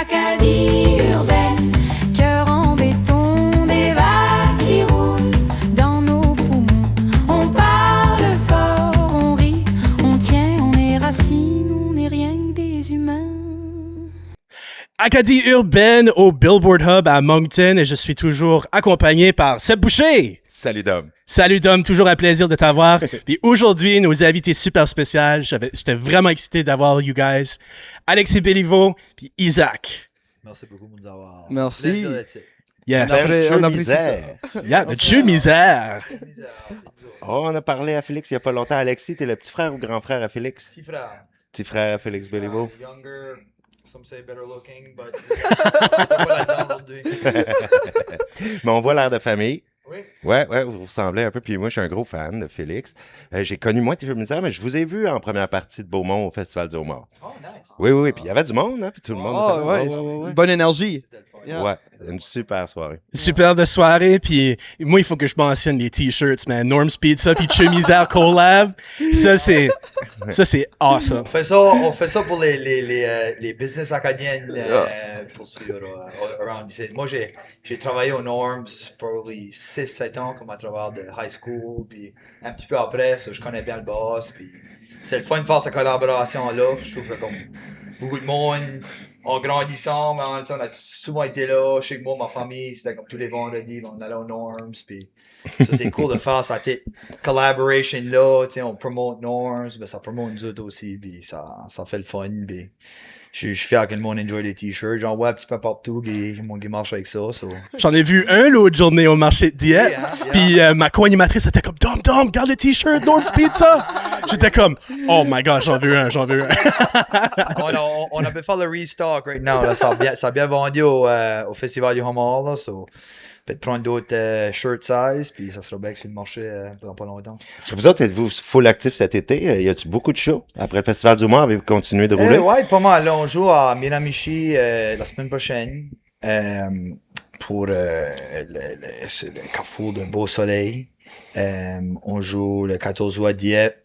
Acadie urbaine, cœur en béton, des vagues qui roulent dans nos poumons. On parle fort, on rit, on tient, on est racines, on n'est rien que des humains. Acadie urbaine au Billboard Hub à Moncton et je suis toujours accompagné par Seb Boucher. Salut Dom. Salut Dom, toujours un plaisir de t'avoir. Puis aujourd'hui, nos invités super spéciaux. J'étais vraiment excité d'avoir you guys. Alexis Béliveau puis Isaac. Merci beaucoup de nous avoir. Merci. Yes. On apprécie ça. Yeah, the true misère. Oh, on a parlé à Félix il n'y a pas longtemps. Alexis, t'es le petit frère ou grand frère à Félix? Petit frère. Petit frère à Félix Béliveau. Younger, some say better looking, but Mais on voit l'air de famille. Oui. Ouais, vous ressemblez un peu. Puis moi, je suis un gros fan de Félix. J'ai connu moins T-shirt misère, mais je vous ai vu en première partie de Beaumont au Festival du Homard. Oh, nice. Oui. Puis il y avait du monde, hein? Puis tout le monde. Oh, était là. ouais. Bonne énergie. C'était le fun. Yeah. Ouais, une super soirée. Super de soirée, puis moi, il faut que je mentionne les t-shirts, man. Norm's Pizza puis True Misère collab. Ça, c'est awesome. On fait ça pour les business acadiennes pour around ici. Moi, j'ai travaillé aux Norms pour 6-7 ans comme à travers de high school, puis un petit peu après, ça, je connais bien le boss, puis c'est le fun de faire cette collaboration-là. Je trouve que comme beaucoup de monde, en grandissant, mais en même temps, on a souvent été là. Chez moi, ma famille, c'était comme tous les vendredis, on allait aux Norms, puis ça, c'est cool de faire cette collaboration-là. On promote Norms, mais ça promote nous autres aussi, puis ça fait le fun. Puis je suis fier que le monde enjoy les t-shirts. J'en vois un petit peu partout qui marche avec ça. So. J'en ai vu un l'autre journée au marché de Dieppe. Yeah. Puis ma co-animatrice était comme Dom, regarde le t-shirt Norm's Pizza. J'étais comme oh my god, j'en veux un. on a pu faire le restock right now. Là, ça a bien vendu au Festival du Homard. Là, so. Peut-être prendre d'autres shirt size, puis ça sera bien sur le marché dans pas longtemps. Vous autres, êtes-vous full actif cet été? Y a-tu beaucoup de shows? Après le Festival du Mont, avez-vous continué de rouler? Ouais, pas mal. Là, on joue à Miramichi la semaine prochaine pour le Carrefour de Beau Soleil. On joue le 14 août à Dieppe.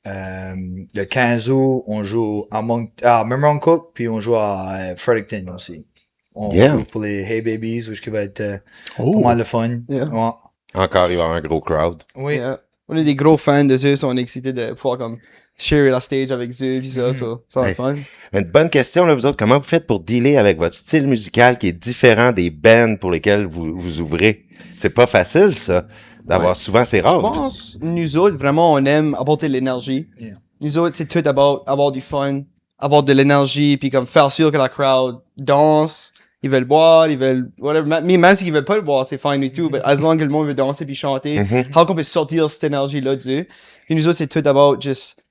Le 15 août, on joue à Memramcook, puis on joue à Fredericton aussi. On joue pour les Hey Babies, qui va être pas mal de fun. Yeah. Ouais. Encore, il va y avoir un gros crowd. Oui. Yeah. On est des gros fans de eux, on est excités de pouvoir comme share la stage avec eux, puis ça va être fun. Une bonne question, là, vous autres. Comment vous faites pour dealer avec votre style musical qui est différent des bands pour lesquels vous ouvrez? C'est pas facile, ça. D'avoir souvent, c'est rare. Je pense, nous autres, vraiment, on aime apporter de l'énergie. Yeah. Nous autres, c'est tout about avoir du fun, avoir de l'énergie, puis comme faire sûr que la crowd danse. Ils veulent boire, ils veulent whatever. Mais même s'ils veulent pas le boire, c'est fine et tout. Mais as long que le monde veut danser puis chanter, how qu'on peut sortir cette énergie-là d'eux. Puis nous autres, c'est tout about just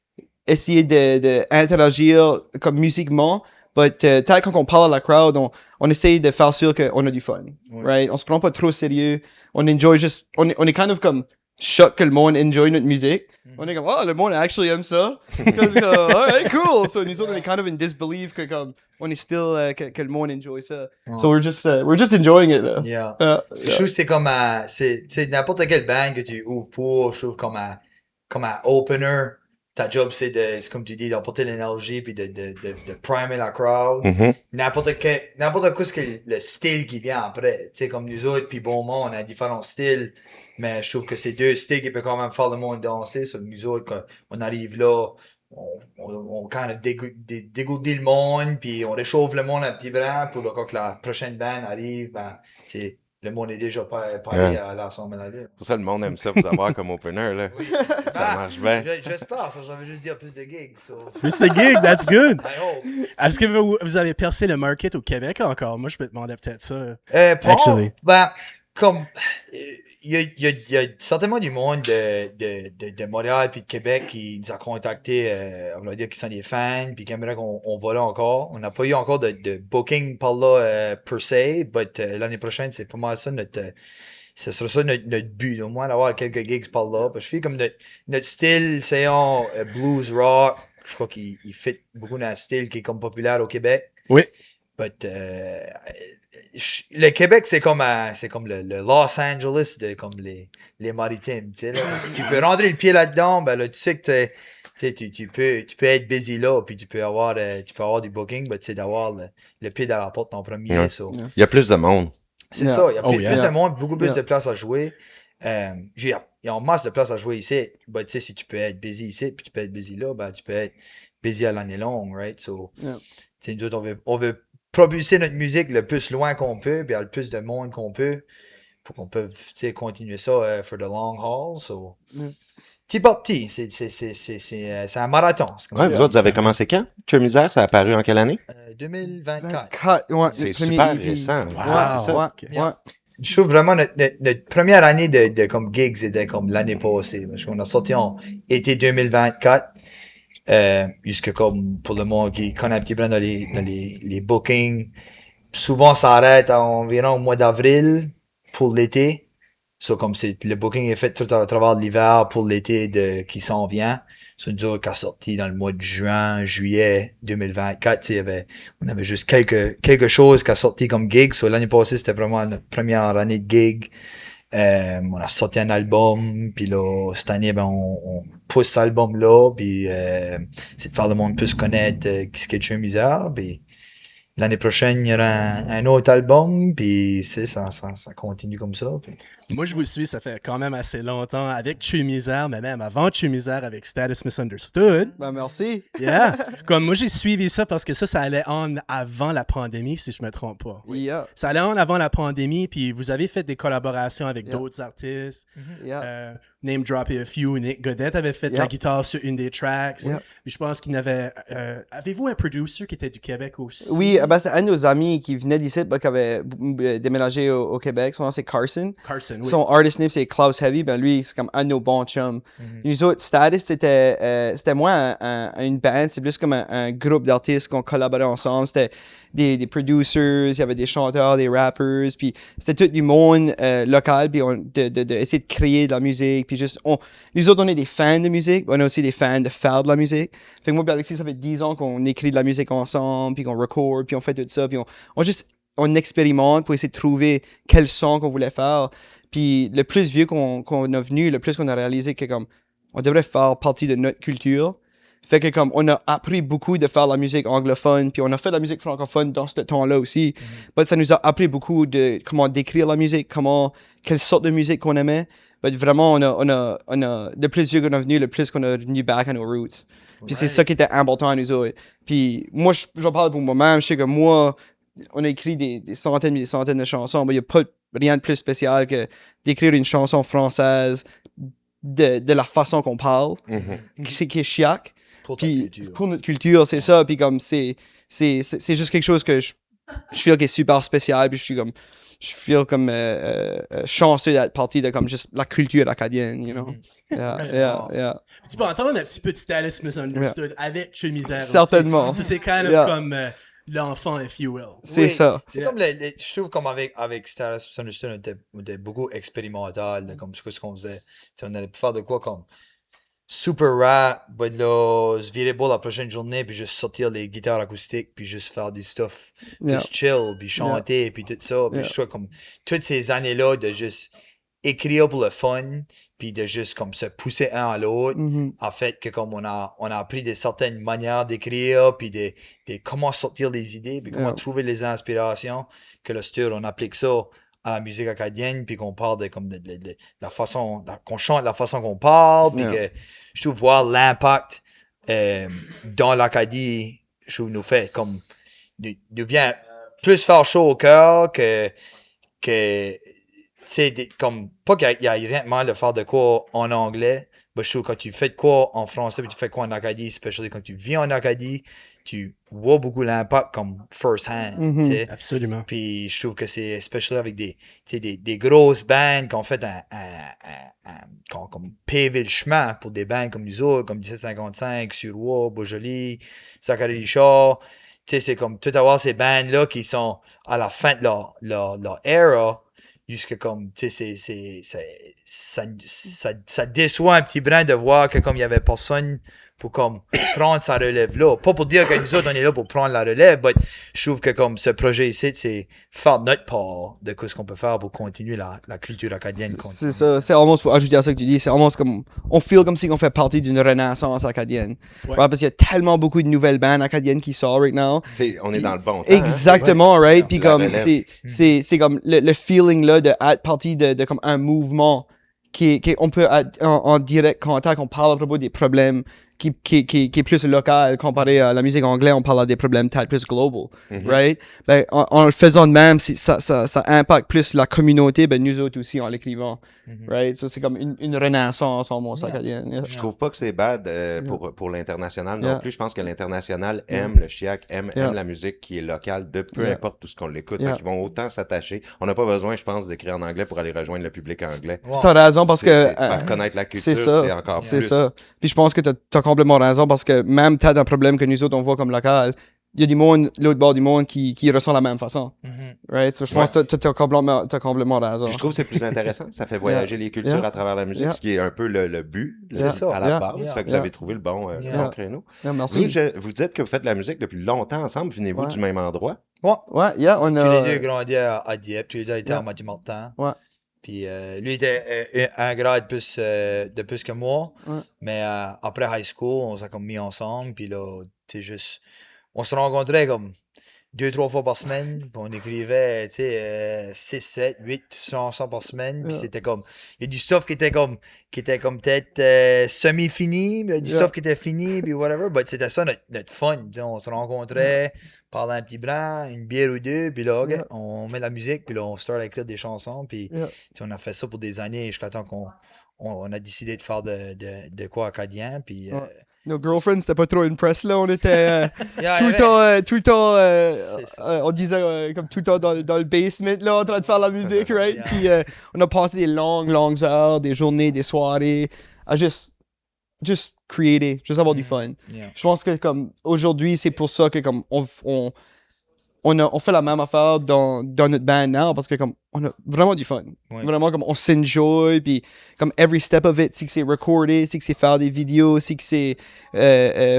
essayer de interagir comme musiquement. But tel quand on parle à la crowd, on essaye de faire sûr qu'on a du fun. Right? On se prend pas trop sérieux. On enjoy juste, on est kind of comme choc que le monde enjoy notre musique. On est comme, oh, le monde actually aime ça. Alright, cool. So nous autres, on est kind of in disbelief que comme, on est still, que le monde enjoy ça. So we're just enjoying it. Là. Yeah. Je trouve que c'est comme c'est n'importe quelle band que tu ouvres pour, je trouve comme un opener. Ta job, c'est comme tu dis, d'apporter l'énergie puis de primer la crowd. N'importe quoi, ce que le style qui vient après. Tu sais, comme nous autres, puis Beaumont, on a différents styles. Mais je trouve que c'est deux styles qui peuvent quand même faire le monde danser. Sur nous autres, quand on arrive là, on kind of dégourdit le monde, puis on réchauffe le monde un petit brin pour quand la prochaine band arrive, le monde est déjà paré à l'ensemble de la ville. Pour ça, le monde aime ça, vous avoir comme opener, là. Oui. Ça marche bien. J'espère, ça veut juste dire plus de gigs. So. Plus de gigs, that's good. I hope. Est-ce que vous avez percé le market au Québec encore? Moi, je me demandais peut-être ça. Actually. Comme il y a certainement du monde de Montréal puis de Québec qui nous a contactés, on va dire qu'ils sont des fans puis qui aimeraient qu'on va là encore. On n'a pas eu encore de booking par là per se, but l'année prochaine c'est pas mal ça ce sera ça notre but, au moins d'avoir quelques gigs par là. Parce que je fais comme notre style, c'est un blues rock. Je crois qu'il fit beaucoup dans un style qui est comme populaire au Québec. Oui. But le Québec, c'est comme le Los Angeles de comme les maritimes. Tu sais, là. Si tu peux rentrer le pied là-dedans, ben là, tu sais que sais, tu peux être busy là, puis tu peux avoir du booking, mais tu sais, d'avoir le pied dans la porte en premier. Ouais. So. Yeah. Il y a plus de monde. C'est Yeah. ça, il y a Oh, plus, yeah. plus de monde, beaucoup plus Yeah. de place à jouer. Il y a en masse de place à jouer ici. Ben, tu sais, si tu peux être busy ici, puis tu peux être busy là, ben, tu peux être busy à l'année longue, right? So, Yeah. tu sais, nous autres, on veut propulser notre musique le plus loin qu'on peut, puis à le plus de monde qu'on peut, pour qu'on puisse, tu sais, continuer ça for the long haul. So, Yeah. petit par petit, c'est un marathon. C'est comme Ouais, vous autres, vous avez commencé quand? Tuer misère, ça a apparu en quelle année? 2024. Ouais, C'est le premier super EP. récent. Ouais, c'est ça. ouais, Ok. ouais. Je trouve vraiment notre première année de comme gigs était comme l'année passée. Parce qu'on a sorti en été 2024. Jusque comme pour le monde qui connaît un petit peu dans les bookings. Souvent ça arrête environ au mois d'avril pour l'été. So, comme c'est le booking est fait tout à travers l'hiver pour l'été qui s'en vient. C'est une autre qui a sorti dans le mois de juin, juillet 2024. On avait juste quelque chose qui a sorti comme gig. So, l'année passée, c'était vraiment notre première année de gig. On a sorti un album, puis là, cette année, ben, on pousse cet album-là, puis c'est de faire le monde plus connaître ce qu'est Tuer misère, puis l'année prochaine, il y aura un autre album, puis ça continue comme ça. Puis... Moi, je vous suis, ça fait quand même assez longtemps avec Tuer misère, mais même avant Tuer misère avec Status Misunderstood. Ben, merci. Yeah. Comme moi, j'ai suivi ça parce que ça allait en avant la pandémie, si je me trompe pas. Yeah, Ça allait en avant la pandémie, puis vous avez fait des collaborations avec Yeah. d'autres artistes. yeah. Name dropper a few. Nick Godette avait fait Yeah. la guitare sur une des tracks. Yeah. Puis je pense qu'il y avait. Avez-vous un producer qui était du Québec aussi? Oui, ben, c'est un de nos amis qui venait d'ici, ben, qui avait déménagé au Québec. Son nom, c'est Carson. Carson, oui. Son artist name, c'est Klaus Heavy. Ben, lui, c'est comme un de nos bons chums. Nous autres, Status, c'était moins une band. C'est plus comme un groupe d'artistes qu'on collaborait ensemble. C'était des producers, il y avait des chanteurs, des rappers. Puis c'était tout du monde local. Puis essayer de créer de la musique. Puis juste, nous autres, on est des fans de musique. On est aussi des fans de faire de la musique. Fait que moi et Alexis, ça fait 10 ans qu'on écrit de la musique ensemble. Puis qu'on record. Puis on fait tout ça. Puis on expérimente pour essayer de trouver quel son qu'on voulait faire. Puis le plus vieux qu'on a venu, le plus qu'on a réalisé que comme on devrait faire partie de notre culture. Fait que comme on a appris beaucoup de faire la musique anglophone, puis on a fait la musique francophone dans ce temps-là aussi. Mais ça nous a appris beaucoup de comment décrire la musique, quelle sorte de musique qu'on aimait. Mais vraiment, on a le plus vieux qu'on a venu, le plus qu'on a venu back à nos roots. Puis c'est ça qui était important à nous autres. Puis moi, j'en parle pour moi-même. Je sais que moi, on a écrit des centaines et des centaines de chansons, mais il n'y a pas rien de plus spécial que d'écrire une chanson française de la façon qu'on parle, qui est chiac. Pour ta Puis culture. pour notre culture, c'est ça. Puis comme c'est juste quelque chose que je feel qui est super spécial. Puis je feel comme chanceux d'être partie de comme juste la culture acadienne, you know. Yeah. Tu peux entendre un petit peu de Status Misunderstood avec Tuer misère. aussi. Certainement. So, c'est kind of Yeah. comme l'enfant, if you will. C'est Oui, ça. C'est comme je trouve comme avec Status Misunderstood, on était beaucoup expérimental, là, comme ce qu'on faisait. Tu sais, on allait faire de quoi comme super rap, but là, se virer beau la prochaine journée, puis juste sortir les guitares acoustiques, puis juste faire du stuff plus Yeah. chill, puis chanter, puis tout ça. Puis Yeah. je trouve comme toutes ces années-là de juste écrire pour le fun, puis de juste comme se pousser un à l'autre. Mhm. En fait, que comme on a appris des certaines manières d'écrire, puis de comment sortir les idées, puis comment Yeah. trouver les inspirations, que le style, on applique ça à la musique acadienne, puis qu'on parle de la façon, qu'on chante la façon qu'on parle, puis Yeah. que je trouve voir l'impact dans l'Acadie, je trouve nous fait comme, nous vient plus faire chaud au cœur que tu sais, comme, pas qu'il y a rien de mal de faire de quoi en anglais, mais je trouve que quand tu fais de quoi en français, puis tu fais de quoi en Acadie, especially quand tu vis en Acadie, tu vois beaucoup l'impact comme first hand, Mhm. tu sais. Absolument. Puis je trouve que c'est, especially avec des grosses bands qui ont fait qui ont comme pavé le chemin pour des bands comme nous autres, comme 1755, Suroît, Beaujolais, Zachary Richard. Tu sais, c'est comme tout avoir ces bands-là qui sont à la fin de leur era, jusque comme, tu sais, ça déçoit un petit brin de voir que comme il y avait personne pour comme prendre sa relève là. Pas pour dire que nous autres, on est là pour prendre la relève, mais je trouve que comme ce projet ici, c'est faire notre part de ce qu'on peut faire pour continuer la culture acadienne. C'est ça, c'est almost pour ajouter à ça que tu dis, c'est almost comme, on feel comme si on fait partie d'une renaissance acadienne. Ouais. Right? Parce qu'il y a tellement beaucoup de nouvelles bandes acadiennes qui sortent right now. On est dans le bon temps. Exactement, hein? right? Ouais. Puis La comme, relève. c'est comme le feeling là de être partie de comme un mouvement qui on peut être en direct contact, on parle à propos des problèmes qui est plus local comparé à la musique anglaise, on parle à des problèmes peut-être plus global, right? Ben, en le faisant de même, ça impacte plus la communauté, ben nous autres aussi en l'écrivant, right? So, c'est comme une renaissance en mon acadien. Yeah. Je trouve pas que c'est bad pour l'international non Yeah. plus. Je pense que l'international aime le chiac, aime la musique qui est locale de peu importe où ce qu'on l'écoute. Yeah. Fait qu'ils vont autant s'attacher. On n'a pas besoin, je pense, d'écrire en anglais pour aller rejoindre le public anglais. Wow. T'as raison parce que Faire connaître la culture, c'est ça, c'est encore c'est plus. ça. Puis je pense que t'as complètement raison parce que même t'as un problème que nous autres on voit comme local, il y a du monde, l'autre bord du monde qui ressent la même façon, right? So, je pense que t'as complètement raison. Puis je trouve que c'est plus intéressant. Ça fait voyager les cultures à travers la musique, Yeah. ce qui est un peu le but C'est ça. à la Yeah. base. Yeah. Fait que vous Yeah. avez trouvé le bon créneau. Yeah, merci. Vous dites que vous faites de la musique depuis longtemps ensemble. Venez-vous Ouais. du même endroit? Ouais, yeah, on Tous a... les deux grandis à Dieppe, tous les deux étaient Yeah. à Mathieu-Martin. Ouais. Puis lui était un grade de plus que moi. Ouais. Mais après high school, on s'est comme mis ensemble. Puis là, tu sais, juste. On se rencontrait comme 2-3 fois par semaine. Puis on écrivait, tu sais, 6, 7, 8 chansons par semaine. Puis Yeah. c'était comme. Il y a du stuff qui était comme peut-être semi-fini. Mais il y a du Yeah. stuff qui était fini. Puis whatever. Mais c'était ça notre fun. Tu sais, on se rencontrait. Parlait un petit blanc, une bière ou deux, puis là, Yeah. on met de la musique, puis là, on start à écrire des chansons, puis Yeah. tu sais, on a fait ça pour des années jusqu'à temps qu'on a décidé de faire de quoi acadien, puis... Ouais. Nos girlfriends, c'était pas trop une presse là, on était yeah, tout le yeah, temps, C'est ça. on disait comme tout le temps dans le basement là, en train de faire la musique, right? Yeah. Puis on a passé des longues heures, des journées, des soirées à juste creater, juste avoir du fun. yeah. Je pense que comme aujourd'hui, c'est pour ça que comme on fait la même affaire dans notre band now parce que comme on a vraiment du fun. Oui. Vraiment comme on s'enjoy puis comme every step of it, si que c'est recorder, si que c'est faire des vidéos, si que c'est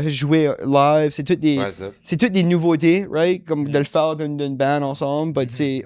jouer live, c'est toutes des Ouais, ça. c'est toutes des nouveautés, right? Comme de le faire d'une band ensemble, but c'est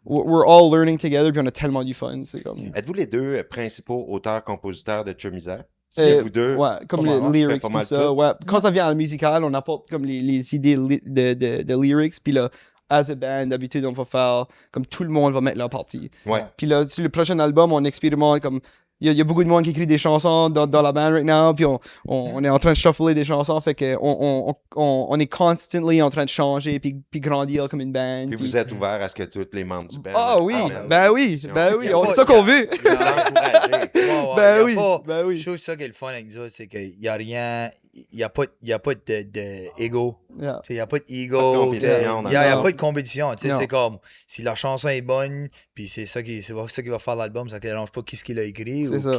we're all learning together puis on a tellement du fun, c'est comme Êtes-vous les deux principaux auteurs-compositeurs de Chumisère? C'est vous deux? ouais, comme pas les mal, lyrics pas puis mal ça, tout. ouais. Quand ça vient à la musicale, on apporte comme les idées de lyrics, puis là, as a band, d'habitude, on va faire, comme tout le monde va mettre leur partie. Ouais. Puis là, sur le prochain album, on expérimente comme, il y a beaucoup de monde qui écrit des chansons dans la band right now, puis on est en train de shuffler des chansons, fait que on est constantly en train de changer, puis grandir comme une band. Puis vous êtes ouvert à ce que tous les membres du band... Ah oui, amènent ben oui, des ben options. oui, Y a pas- c'est ça qu'on veut. Vous encouragez. Ouais, Ben y a oui, pas- ben oui. Je trouve ça qui est le fun avec nous autres, c'est qu'il n'y a rien, il n'y a pas de ego. Yeah. Il n'y a pas Pas d'ego. de compétition, Il n'y a non. pas de compétition. tu sais, Non. C'est comme si la chanson est bonne, puis c'est ça qui va faire l'album, ça ne dérange pas qui ce qu'il a écrit C'est ou ça.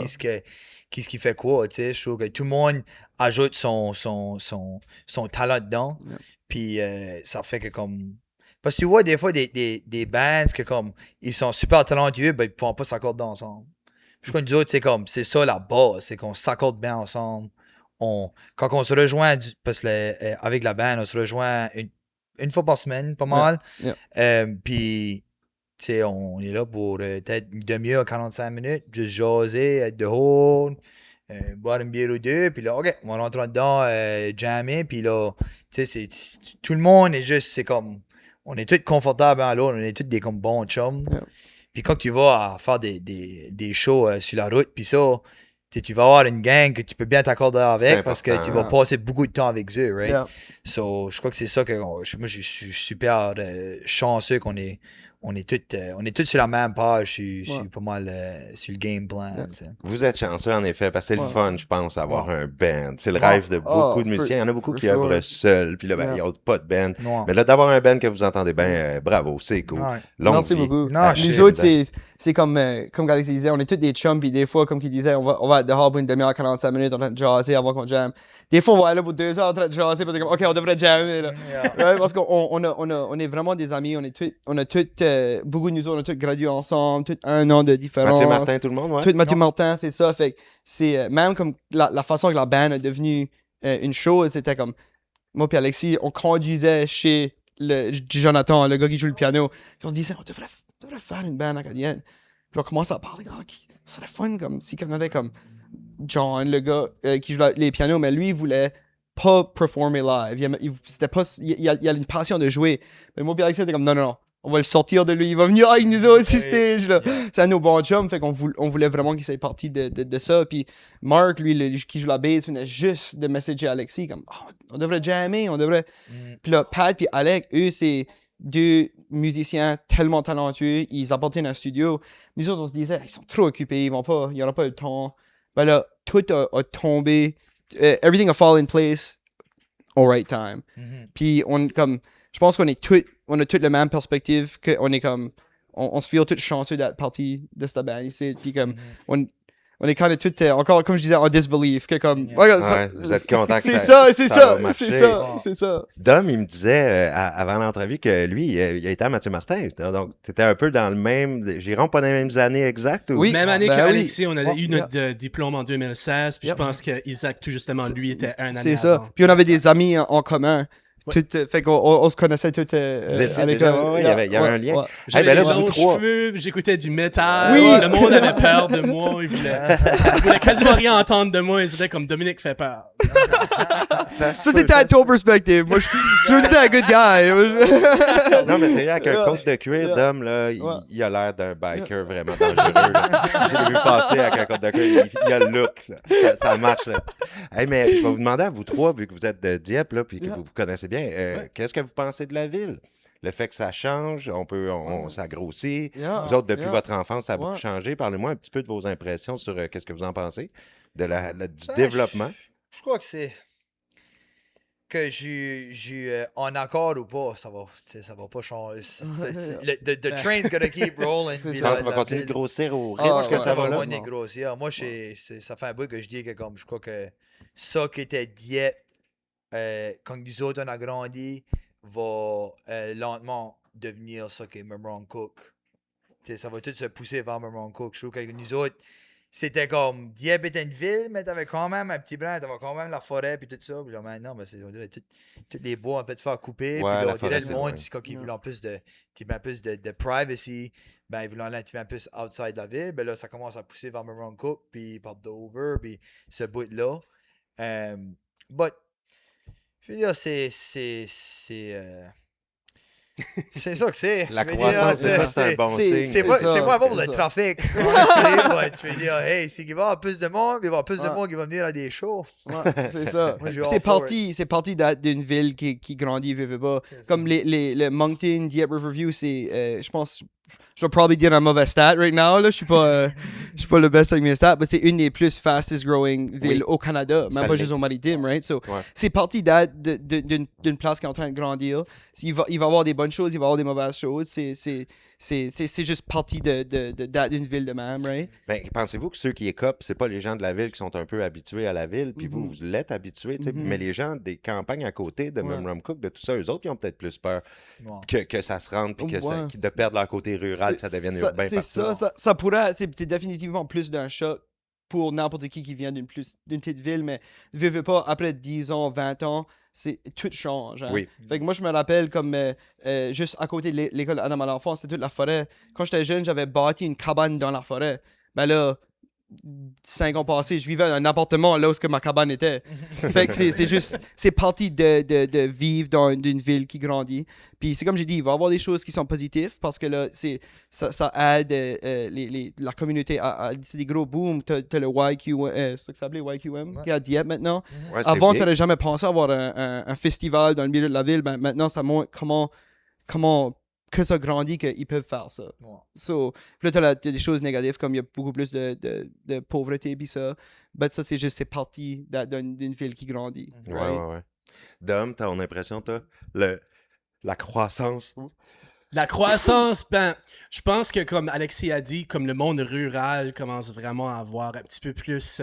qui ce qui fait quoi. tu sais. Je trouve que tout le monde ajoute son talent dedans. Yeah. Puis ça fait que comme. Parce que tu vois des fois des bands que comme ils sont super talentueux, ben ils ne pourront pas s'accorder ensemble. Je crois que nous autres, c'est ça la base, c'est qu'on s'accorde bien ensemble. Quand on se rejoint, parce que avec la band, on se rejoint une fois par semaine, pas mal. Yeah. Puis, tu sais, on est là pour peut-être une demi-heure, 45 minutes, juste jaser, être dehors, boire une bière ou deux, puis là, OK, on rentre dedans, jammer, puis là, tu sais, tout le monde est juste, c'est comme, on est tous confortables en l'autre, on est tous des comme bons chums. Yeah. Puis quand tu vas à faire des shows sur la route, puis ça, tu vas avoir une gang que tu peux bien t'accorder avec parce que tu vas important. passer beaucoup de temps avec eux, right? Yeah. So, je crois que c'est ça que moi, je suis super chanceux qu'on est tous sur la même page, je suis pas mal sur le game plan. tu sais. Vous êtes chanceux, en effet, parce que c'est le Ouais. fun, je pense, d'avoir un band. C'est le Ouais. rêve de beaucoup Oh, de musiciens. Il y en a beaucoup for qui sure. œuvrent seuls, puis là, ben, Yeah. ils n'ont pas de band. Non. Mais là, d'avoir un band que vous entendez bien, bravo, c'est cool. Ouais. Longue Merci vie. beaucoup. Non, Nous autres, c'est comme Galaxy disait, on est tous des chums, puis des fois, comme qu'il disait, on va être dehors pour une demi-heure, 45 minutes en train de jaser avant qu'on jamme. Des fois, on va aller là pour 2 heures en train de jaser, puis on est comme, OK, on devrait jammer, là. Yeah. Ouais, parce qu'on est vraiment des amis, on a tous, beaucoup de nous autres, on a tous gradué ensemble, tous 1 an de différence. Mathieu Martin, tout le monde, ouais. Tout Mathieu Non. Martin, c'est ça. Fait que c'est même comme la façon que la band est devenue une chose, c'était comme, moi et Alexis, on conduisait chez Jonathan, le gars qui joue le piano. Puis on se disait, on devrait faire une band acadienne. Puis on commence à parler, ça serait fun comme si on avait comme John, le gars qui joue les pianos, mais lui, il voulait pas performer live. Il a une passion de jouer. Mais moi et Alexis, était comme, non, on va le sortir de lui. Il va venir avec nous autres sur stage. Là. C'est un de nos bons chums. Fait qu'on voulait vraiment qu'il soit parti de ça. Puis Mark, lui, qui joue la bass, venait juste de messager Alexis comme, on devrait jammer, on devrait. Puis là, Pat et Alec, eux, c'est 2 musiciens tellement talentueux. Ils appartiennent à un studio. Nous autres, on se disait, ils sont trop occupés. Il n'y aura pas le temps. Ben là, tout a tombé. Everything a fallen in place au right time. Puis je pense qu'on a toute la même perspective, qu'on est comme, on se feel tout chanceux d'être parti de cette band ici. Puis comme, on est quand même tout, encore comme je disais, en disbelief. Que comme, vous êtes content que c'est ça. Dom, il me disait avant l'entrevue que lui, il a été à Mathieu Martin. Donc, tu étais un peu dans le même, j'irai pas dans les mêmes années exactes. Ou... Oui, même année qu'Alexis, on a eu notre diplôme en 2016. Puis je pense qu'Isaac, tout justement, lui, était un année C'est ça. avant. Puis on avait des amis en commun. Fait qu'on se connaissait tout à l'école. Il y avait un lien. Ouais. J'avais ben là, les vous longs trois. cheveux, j'écoutais du métal. Oui. Le monde avait peur de moi. Il voulait quasiment rien entendre de moi. C'était comme Dominique fait peur. Ça, c'était à ton perspective. Moi, je j'étais un good guy. Non, mais c'est vrai, avec un coat de cuir, Dom, là, il a l'air d'un biker vraiment dangereux. Je l'ai vu passer avec un coat de cuir. Il a le look. Là. Ça marche. Là. Hey, mais je vais vous demander à vous trois, vu que vous êtes de Dieppe, là, puis que vous connaissez bien, qu'est-ce que vous pensez de la ville? Le fait que ça change, ça grossit. Vous autres, depuis votre enfance, ça a beaucoup changé. Parlez-moi un petit peu de vos impressions sur qu'est-ce que vous en pensez du développement. Je crois que c'est que j'ai en accord ou pas, ça va pas changer. The train's gonna keep rolling. C'est Je ça. pense que ça va continuer de grossir au rythme Ah, que ouais, ça va va là. continuer de grossir. Moi, ça fait un bout que je dis que comme je crois que ça qui était Dieppe, quand nous autres on a grandi, va lentement devenir ça qui est Memron Cook. T'sais, ça va tout se pousser vers Memron Cook. Je trouve que nous autres, c'était comme Dieppe était une ville, mais t'avais quand même un petit brin, t'avais quand même la forêt puis tout ça. Puis là, maintenant, ben, on dirait tous les bois un peu de faire couper. Ouais, puis là, la on dirait forêt, le c'est monde, vrai. c'est quand ils voulaient un peu de privacy, ben ils voulaient aller un petit peu plus outside la ville. Ben là, ça commence à pousser vers Memron Cook, puis par Dover, puis ce bout-là. But, je veux dire, c'est ça que c'est. La Je veux croissance, dire, c'est un bon signe. c'est pas pour le trafic. Je veux dire, hey, s'il va y avoir plus de monde, il va y avoir plus de monde qui va venir à des shows. Ouais, c'est ça. Moi, je suis Puis all c'est parti d'une ville qui grandit, veut pas. Comme le Moncton, Dieppe, Riverview, c'est, je pense, je vais probablement dire un mauvais stat right now, là. Je suis pas le best avec mes stats, mais c'est une des plus fastest growing villes au Canada, même Ça pas l'est. juste au maritime, right? So, Ouais. c'est parti d'une place qui est en train de grandir. Il va y avoir des bonnes choses, il va y avoir des mauvaises choses. C'est juste parti d'une ville de même, right? Ben, pensez-vous que ceux qui écopent, c'est pas les gens de la ville qui sont un peu habitués à la ville, puis vous l'êtes habitués, tu sais, mais les gens des campagnes à côté de Memram Cook, de tout ça, eux autres, ils ont peut-être plus peur que ça se rende, puis de perdre leur côté rural, que ça devienne urbain C'est partout. ça pourrait, c'est définitivement plus d'un choc pour n'importe qui vient d'une petite ville, mais veux pas, après 10 ans, 20 ans, tout change. Hein? Oui. Fait que moi, je me rappelle comme juste à côté de l'école Adam à l'enfant, c'était toute la forêt. Quand j'étais jeune, j'avais bâti une cabane dans la forêt. Ben là, 5 ans passés, je vivais dans un appartement là où ma cabane était. Fait que c'est parti de vivre dans une ville qui grandit. Puis c'est comme j'ai dit, il va y avoir des choses qui sont positives parce que là, ça aide la communauté c'est des gros booms. T'as le YQM, c'est ça que ça s'appelait YQM, qui est à Dieppe maintenant. Ouais, c'est Avant, big. t'aurais jamais pensé avoir un festival dans le milieu de la ville. Ben, maintenant, ça montre comment que ça grandit qu'ils peuvent faire ça. Ouais. So, puis là, t'as des choses négatives comme il y a beaucoup plus de pauvreté puis ça. Ben, ça, c'est parti d'une ville qui grandit. Ouais. Dom, ton impression, toi? La croissance? La croissance, ben, je pense que comme Alexis a dit, comme le monde rural commence vraiment à avoir un petit peu plus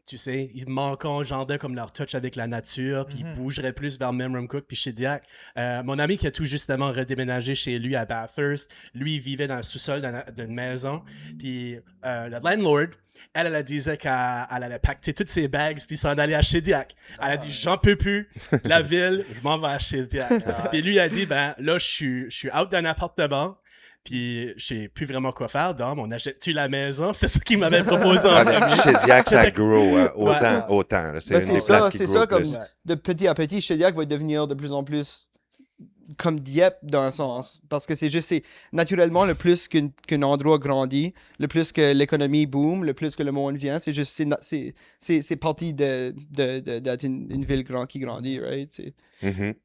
tu sais, ils manquent genre de comme leur touch avec la nature, puis ils bougeraient plus vers Memramcook puis Shediac. Mon ami qui a tout justement redéménagé chez lui à Bathurst, lui, il vivait dans le sous-sol d'une maison, puis le landlord, elle disait qu'elle allait pacter toutes ses bags puis s'en aller à Shediac. Elle a dit, j'en peux plus, la ville, je m'en vais à Shediac. Puis lui a dit, ben là, je suis out d'un appartement, puis je sais plus vraiment quoi faire. Donc, on achète-tu la maison? C'est ça qu'il m'avait proposé en premier. Shediac, ça grow autant. Là. Ben, une des places qui c'est grow ça, comme plus. de petit à petit, Shediac va devenir de plus en plus comme Dieppe dans un sens. Parce que c'est naturellement, le plus qu'un endroit grandit, le plus que l'économie boom, le plus que le monde vient, c'est parti d'être une ville qui grandit, right?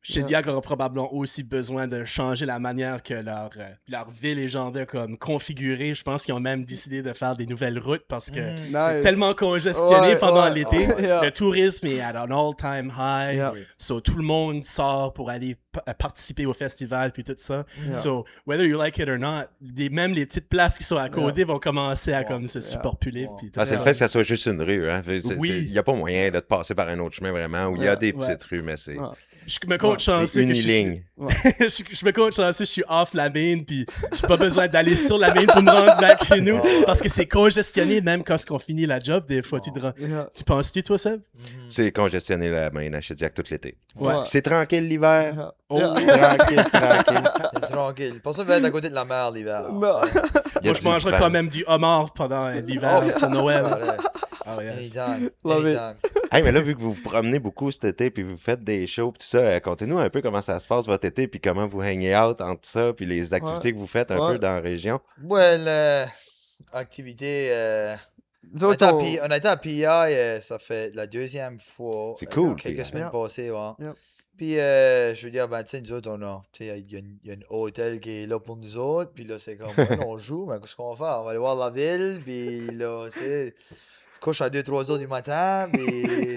Shediac aura probablement aussi besoin de changer la manière que leur ville est genre de comme configurée. Je pense qu'ils ont même décidé de faire des nouvelles routes parce que c'est tellement congestionné pendant l'été. Le tourisme est at an all-time high. Yeah. So tout le monde sort pour aller participer au festival puis tout ça. Yeah. So whether you like it or not, même les petites places qui sont à côté vont commencer à comme se superpuler. Puis tout c'est le ça. fait que ça soit juste une rue. Hein? Oui. Il n'y a pas moyen de passer par un autre chemin vraiment où il y a des petites rues, mais c'est Je me compte chanceux que je me compte chanceux, je suis off la main puis j'ai pas besoin d'aller sur la main pour me rendre back chez nous parce que c'est congestionné même quand on finit la job des fois. Tu penses-tu toi Seb? C'est congestionné la main à Shediac tout l'été. Ouais. C'est tranquille l'hiver. Tranquille. C'est tranquille. Pas ça, va être à côté de la mer l'hiver. Moi, je mangerais quand même du homard pendant l'hiver pour Noël. Oh, yes. Love it. Hey, mais là, vu que vous vous promenez beaucoup cet été, puis vous faites des shows, puis tout ça, contez-nous un peu comment ça se passe votre été, puis comment vous hangez out entre ça, puis les activités que vous faites un peu dans la région. Well, activité... on a été à PI, ça fait la deuxième fois. C'est cool. Quelques semaines passées, ouais. Yep. Puis, je veux dire, ben, tu sais, nous autres, il y a un hôtel qui est là pour nous autres. Puis là, c'est comme, ouais, on joue, mais qu'est-ce qu'on va faire? On va aller voir la ville. Puis là, tu sais, je couche à 2-3 heures du matin. Puis,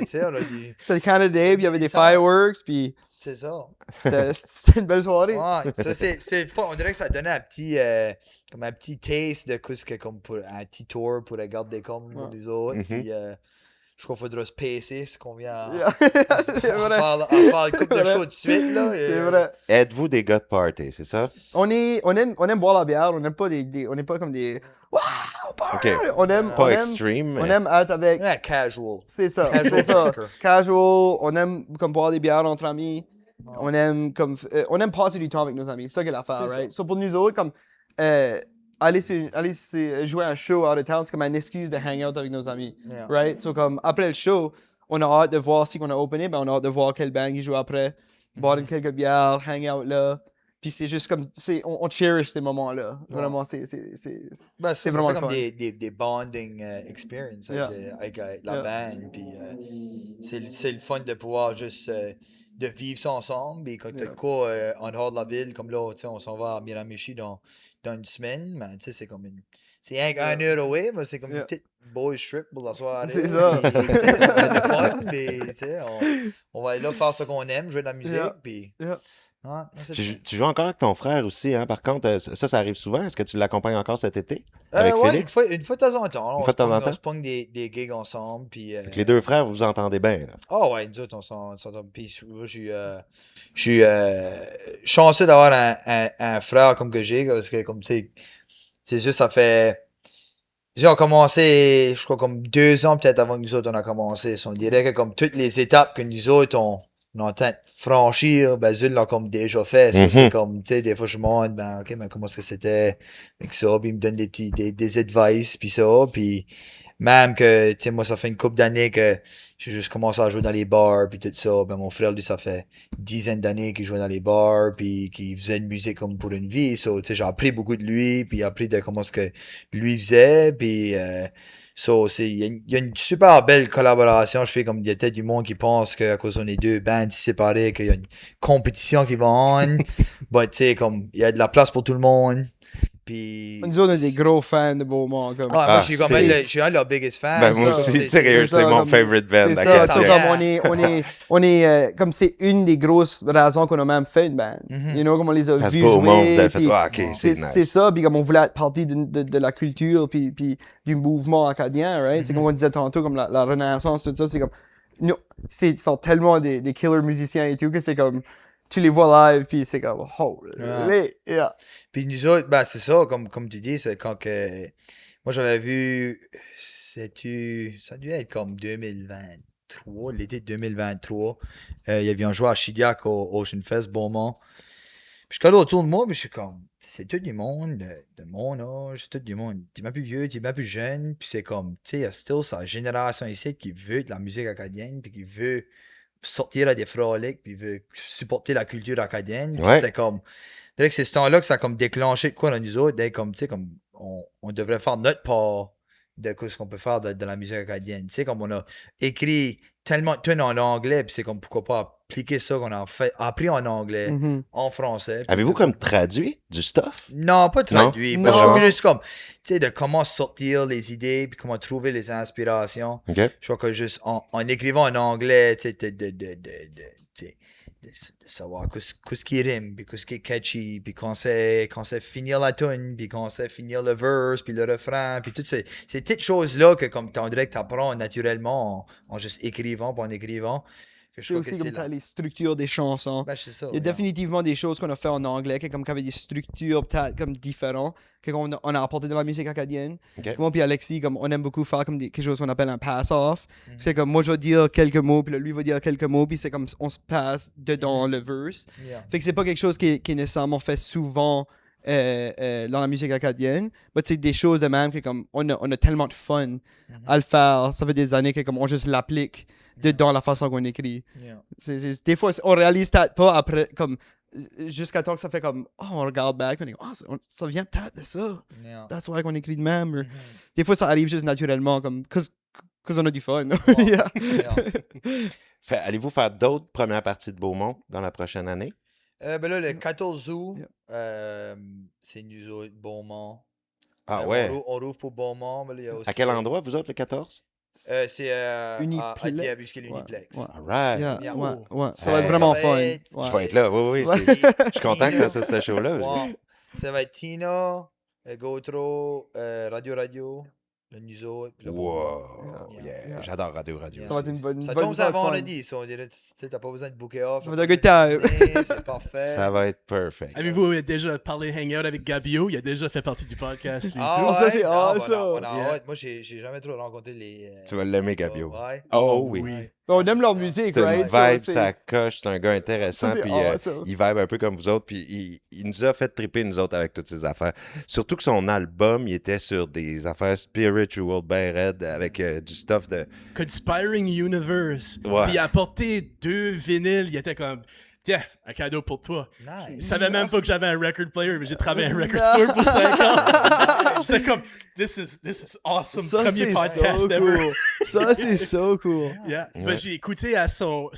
tu sais, on a dit. C'était le Canada Day, puis il y avait des fireworks, puis C'est ça. c'était une belle soirée. Ouais, ça, c'est fun. On dirait que ça donnait un petit, comme un petit taste de ce que, comme pour un petit tour pour regarder comme nous autres. Puis, je crois qu'il faudra se pacer, ce qu'on vient C'est vrai. à faire une couple de shows de suite. Là, C'est vrai. Êtes-vous des gars de party, c'est ça? On aime boire la bière, on n'aime pas on n'est pas comme des wow, party! Ok. On aime, Pas on aime, extreme, on mais... aime être avec. Ouais, casual. C'est ça, Casual c'est ça. drinker. Casual, on aime comme boire des bières entre amis. On aime comme on aime passer du temps avec nos amis. C'est ça que l'affaire, C'est right? So pour nous autres, comme aller jouer un show out of town, c'est comme une excuse de hang out avec nos amis, Yeah. right? So comme après le show, on a hâte de voir si on a opené, ben on a hâte de voir quel band il joue après, boire quelques bières, hang out là. Puis c'est juste comme on cherish ces moments-là. Vraiment, c'est Ben, c'est ça vraiment fait le comme fun. des bonding experience avec la band. Puis c'est le fun de pouvoir juste de vivre ça ensemble. Et quand t'as de quoi en dehors de la ville, comme là, tu sais, on s'en va à Miramichi dans une semaine. Mais tu sais, c'est comme c'est un heure away, mais c'est comme une petite boy trip pour la soirée. C'est ça. Puis, tu sais, ça va être le fun. Puis, tu sais, on va aller là faire ce qu'on aime, jouer de la musique. Puis, ouais, c'est le fun. Tu joues encore avec ton frère aussi, hein? Par contre, ça arrive souvent. Est-ce que tu l'accompagnes encore cet été? Avec Ouais, Félix? une fois de temps en temps. Une fois de temps en temps? On se pogne des gigs ensemble. Puis, Avec les deux frères, vous vous entendez bien, là. ah ouais, nous autres, on s'entend. Puis moi, je suis chanceux d'avoir un frère comme que j'ai, parce que, comme tu sais, c'est juste, ça fait. J'ai commencé, je crois, comme 2 ans peut-être avant que nous autres, on a commencé. On dirait que, comme toutes les étapes que nous autres, on est en train de franchir, ben, Zul l'a comme déjà fait. So, c'est comme, tu sais, des fois, je me demande, ben, ok, mais comment est-ce que c'était avec ça? Puis il me donne des advice, puis ça. Puis même que, tu sais, moi, ça fait une couple d'années que j'ai juste commencé à jouer dans les bars, puis tout ça. Ben, mon frère, lui, ça fait 10 d'années qu'il jouait dans les bars, puis qu'il faisait de musique comme pour une vie. So, tu sais, j'ai appris beaucoup de lui, puis appris de comment ce que lui faisait, puis il y a une super belle collaboration. Je fais comme il y a peut-être du monde qui pense qu'à cause on est deux bands séparés, qu'il y a une compétition qui va on. But tu sais, comme il y a de la place pour tout le monde. Puis... Nous autres, on est des gros fans de Beaumont. Comme... moi, je suis comme c'est- je suis un de leurs biggest fans. Ben, moi ça, aussi, sérieux, ça, c'est mon comme- favorite band. C'est la ça, question. comme on est comme c'est une des grosses raisons qu'on a même fait une band. You know, comme on les a Parce vus que Beaumont, jouer. vous avez fait, puis ok, c'est nice. c'est ça, puis comme on voulait être partie de la culture, puis du mouvement acadien, right? C'est comme on disait tantôt, comme la Renaissance, tout ça, c'est comme, nous, ils sont tellement des killer musiciens et tout, que c'est comme, tu les vois live, puis c'est comme, holy, yeah. Puis nous autres, ben, c'est ça, comme tu dis, c'est quand que... Moi, j'avais vu... Ça a dû être comme 2023, l'été 2023. Il y avait un joueur à Chidiac au Ocean Fest, Beaumont. Puis je suis allé autour de moi, puis je suis comme... C'est tout du monde de mon âge, c'est tout du monde. T'es bien plus vieux, t'es bien plus jeune. Puis c'est comme, tu sais, il y a still sa génération ici qui veut de la musique acadienne, puis qui veut sortir à des frolics, puis veut supporter la culture acadienne. Puis Ouais. c'était comme... Je dirais que c'est ce temps-là que ça a comme déclenché de quoi dans nous autres, d'être comme, tu sais, comme on devrait faire notre part de ce qu'on peut faire de la musique acadienne. Tu sais, comme on a écrit tellement de tunes en anglais, puis c'est comme pourquoi pas appliquer ça qu'on a appris en anglais, Mhm. en français. puis Avez-vous tout. comme traduit du stuff? Non, pas traduit. Non. Moi, je Non. suis juste comme, tu sais, de comment sortir les idées, puis comment trouver les inspirations. OK. Je crois que juste en écrivant en anglais, tu sais, tu sais, de savoir qu'est-ce qui rime, puis qu'est-ce qui est catchy, puis qu'on sait finir la tune, puis qu'on sait finir le verse, puis le refrain, puis toutes ces petites choses-là que comme on dirait que tu apprends naturellement en juste écrivant, pas en écrivant. Que je C'est crois aussi que comme c'est t'as les structures des chansons. Ben, c'est ça. Il y a définitivement des choses qu'on a fait en anglais, qui comme qui avaient des structures peut-être comme différentes, qu'on a apporté dans la musique acadienne. OK. Moi puis Alexis, comme on aime beaucoup faire comme quelque chose qu'on appelle un pass-off. C'est comme moi je vais dire quelques mots, puis là, lui va dire quelques mots, puis c'est comme on se passe dedans le verse. Yeah. Fait que c'est pas quelque chose qui est nécessairement fait souvent dans la musique acadienne, mais c'est des choses de même que comme on a tellement de fun à le faire. Ça fait des années que comme on juste l'applique dedans la façon qu'on écrit. Yeah. Des fois, on réalise peut-être pas après, comme jusqu'à temps que ça fait comme, oh, on regarde back, on dit, oh, ça vient peut-être de ça. Yeah. That's why qu'on écrit de même. Or, Mhm. des fois, ça arrive juste naturellement, comme, cause on a du fun. Ouais. Yeah. Yeah. Allez-vous faire d'autres premières parties de Beaumont dans la prochaine année? Ben là, le 14 août, Yeah. c'est nous autres, Beaumont. Ah ouais. On rouvre pour Beaumont, mais là, il y a aussi... À quel endroit, vous autres, le 14? C'est à Uniplex. jusqu'à Ouais. l'Uniplex. Ouais. All right. Yeah, Yeah. ouais. Ça va être Hey, vraiment ça fun. va être- Ouais. Je vais être là, oui, oui. Ouais. Je suis content que ça soit ce show-là. Ouais. Ça va être Tina, Gotro, Radio, le nous autres, puis le Beaumont. Wow, Yeah. yeah. Yeah. J'adore Radio. Ça va être une bonne Ça bonne tombe ça va ça être fun. vendredi, ça, on dirait, tu sais, t'as pas besoin de booker off. Ça va être un good time. C'est parfait. Ça va être perfect. Avez-vous déjà parlé hangout avec Gabio? Il a déjà fait partie du podcast, lui, Ah, tout. ouais? Ça, c'est Non, awesome. on a Yeah. hâte. Moi, j'ai jamais trop rencontré les... Tu vas l'aimer, Gabio. Ouais. Oh oui. Oui. On aime leur musique, C'est une right? vibe, Ça, ça coche, c'est un gars intéressant, ça, c'est puis awesome. il vibe un peu comme vous autres, puis il nous a fait triper, nous autres, avec toutes ces affaires. Surtout que son album, il était sur des affaires spiritual, ben raide, avec du stuff de... Conspiring Universe. Ouais. Puis il a apporté 2 vinyles. Il était comme, tiens, un cadeau pour toi. Il Nice. savait même pas que j'avais un record player, mais j'ai travaillé un record store pour 5 ans. J'étais comme, this is awesome. Ça, Premier c'est podcast so ever. cool. Ça, c'est so cool. Yeah. Ouais. Ben, j'ai écouté à son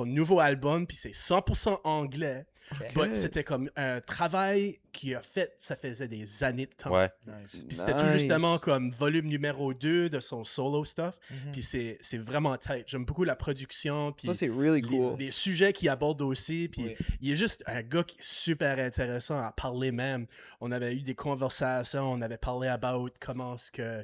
nouveau album, puis c'est 100% anglais. But c'était comme un travail qu'il a fait, ça faisait des années de temps. Ouais. Nice. Puis c'était tout Nice. justement comme volume numéro 2 de son solo stuff. Mhm. Puis c'est vraiment tight. J'aime beaucoup la production. Puis Ça, c'est really les, cool. les sujets qu'il aborde aussi. Puis Oui. il est juste un gars qui est super intéressant à parler même. On avait eu des conversations, on avait parlé about comment est-ce que,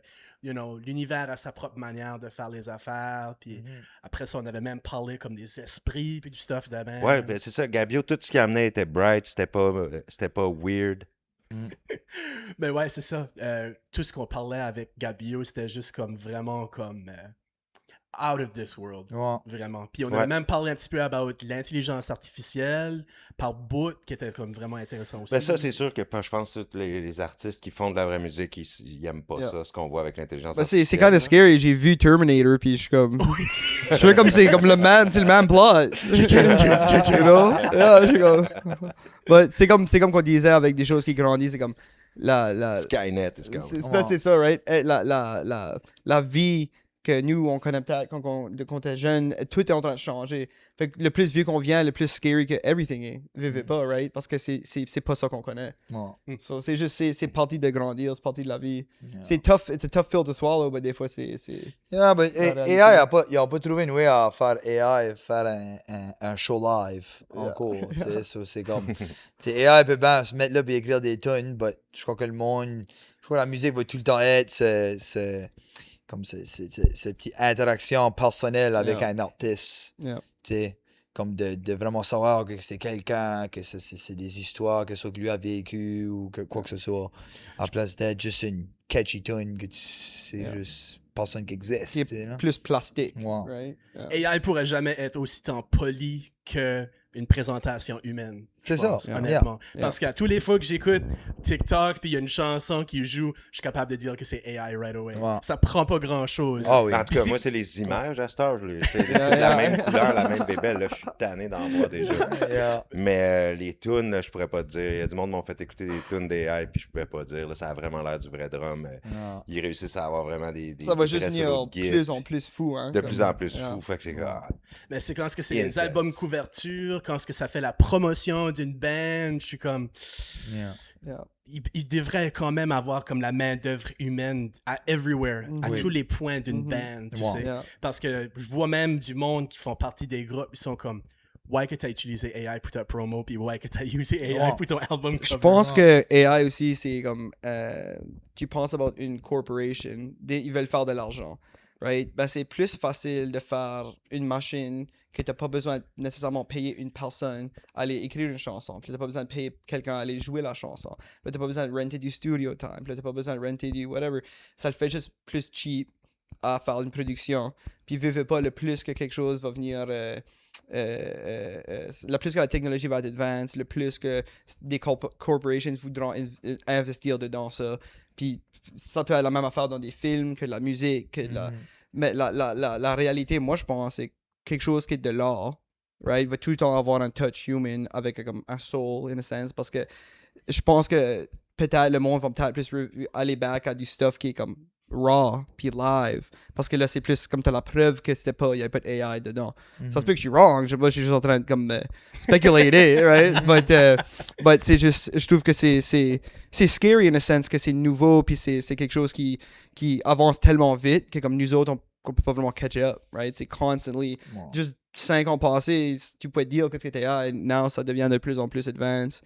l'univers a sa propre manière de faire les affaires. Puis Mhm. après ça, on avait même parlé comme des esprits puis du stuff de même. Ouais, ben c'est ça, Gabio, tout ce qu'il amenait était bright, c'était pas weird. Ben ouais, c'est ça. Tout ce qu'on parlait avec Gabio, c'était juste comme vraiment comme out of this world. Ouais. Vraiment. Puis on Ouais. avait même parlé un petit peu about l'intelligence artificielle par bout, qui était comme vraiment intéressant aussi. Ben ça, c'est sûr que je pense que tous les artistes qui font de la vraie musique, ils aiment pas Yeah. ça, ce qu'on voit avec l'intelligence Ben, c'est artificielle. kind of scary. J'ai vu Terminator, puis je suis comme... Je fais comme c'est comme le man plot. You know? Yeah, je suis comme... But c'est comme qu'on disait avec des choses qui grandissent, c'est comme la Skynet is coming. c'est ça, right? La vie que nous, on connaît peut-être quand on était jeune. Tout est en train de changer. Fait que le plus vieux qu'on vient, le plus scary que everything est. Vivez pas, right? Parce que c'est pas ça qu'on connaît. Ouais. So, c'est juste, c'est parti de grandir, c'est parti de la vie. Yeah. C'est tough, it's a tough pill to swallow, mais des fois, c'est... Yeah, but réalité. AI, ils n'ont pas trouvé une way à faire AI, faire un show live en Yeah. cours. So, c'est comme. AI peut bien se mettre là et écrire des tunes, mais je crois que le monde. Je crois que la musique va tout le temps être comme cette petite interaction personnelle avec Yeah. un artiste. Yeah. T'sais, comme de vraiment savoir que c'est quelqu'un, que c'est des histoires, que ce que lui a vécu ou que quoi que ce soit, à place d'être juste une catchy tune, que c'est Yeah. juste personne qui existe. C'est t'sais, là. plus plastique, Ouais. right? Yeah. AI pourrait jamais être aussi tant poli qu'une présentation humaine. C'est je ça, pense, yeah. honnêtement. Yeah. Parce qu'à tous les fois que j'écoute TikTok puis il y a une chanson qui joue, je suis capable de dire que c'est AI right away. Ouais. Ça prend pas grand-chose. Ah oui. En tout cas, Puis moi, c'est les images à cette âge. C'est toute la même couleur, la même bébelle. Là, je suis tanné d'en voir déjà. Yeah. Mais les tunes, je pourrais pas te dire. Il y a du monde qui m'ont fait écouter des tunes d'AI, puis je pouvais pas dire. Là, ça a vraiment l'air du vrai drum. Yeah. Ils réussissent à avoir vraiment des Ça va des juste vrais venir solos de guides. plus en plus fou, hein? De comme- plus en plus Yeah. fou. Fait que c'est comme, Mais c'est quand ce que c'est Intense. les albums couverture, quand ce que ça fait la promotion d'une band, je suis comme... Yeah. Yeah. Il devrait quand même avoir comme la main-d'œuvre humaine à everywhere, à Oui. tous les points d'une Mhm. band, tu Ouais. sais. Yeah. Parce que je vois même du monde qui font partie des groupes, ils sont comme... Why que t'as utilisé AI pour ta promo, puis why que t'as usé AI Ouais. pour ton album cover? Je pense que AI aussi, c'est comme... tu penses about une corporation, ils veulent faire de l'argent, right? Ben, c'est plus facile de faire une machine que tu n'as pas besoin de nécessairement payer une personne à aller écrire une chanson. Puis tu n'as pas besoin de payer quelqu'un à aller jouer la chanson. Puis tu n'as pas besoin de renter du studio time. Puis tu n'as pas besoin de renter du whatever. Ça le fait juste plus cheap à faire une production. Puis veux pas, le plus que quelque chose va venir... le plus que la technologie va être advanced, le plus que des corporations voudront investir dedans ça. Puis ça peut être la même affaire dans des films que de la musique, que de la... Mais la réalité, moi, je pense, c'est quelque chose qui est de l'art, right? Va tout le temps avoir un touch human avec comme un soul, in a sense, parce que je pense que peut-être le monde va peut-être plus aller back à du stuff qui est comme raw puis live, parce que là, c'est plus comme t'as la preuve que il n'y avait pas de AI dedans. Ça se peut que je suis wrong, je suis juste en train de comme speculater, right? But c'est juste, je trouve que c'est scary in a sense que c'est nouveau, puis c'est quelque chose qui avance tellement vite que comme nous autres, on peut pas vraiment catch up, right? C'est constantly, juste 5 ans passés, tu pouvais dire que c'était AI, now ça devient de plus en plus advanced.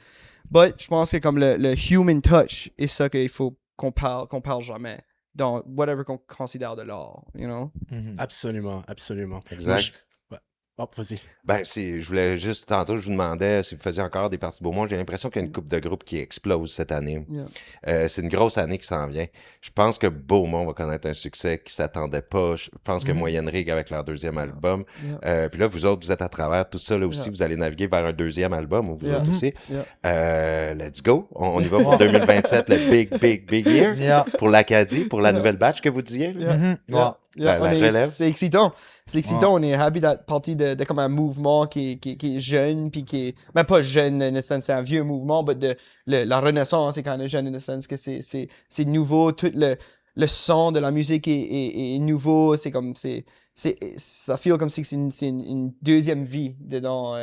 But je pense que comme le human touch est ça qu'il faut qu'on parle jamais dans whatever qu'on considère de l'art, you know? Absolument, absolument. Exact. Moi, ouais. Oh, vas-y. Ben, je voulais juste, tantôt, je vous demandais si vous faisiez encore des parties Beaumont. J'ai l'impression qu'il y a une couple de groupes qui explose cette année. Yeah. C'est une grosse année qui s'en vient. Je pense que Beaumont va connaître un succès qui ne s'attendait pas. Je pense que Moyenne Rigue avec leur deuxième album. Yeah. Puis là, vous autres, vous êtes à travers tout ça. Là aussi, Yeah. vous allez naviguer vers un deuxième album, ou vous Yeah. autres aussi. Yeah. Let's go. On y va pour 2027, le big year. Yeah. Pour l'Acadie, pour la nouvelle batch que vous disiez. Là. Mhm. Yeah. Ouais. Yeah, La relève. c'est excitant. C'est excitant. On est happy d'être parti de comme un mouvement qui est jeune, puis qui est... Même pas jeune, in a sense, c'est un vieux mouvement, mais la renaissance est quand même jeune, in a sense, que c'est nouveau. Tout le son de la musique est nouveau. C'est comme... ça feel comme si c'est une deuxième vie dedans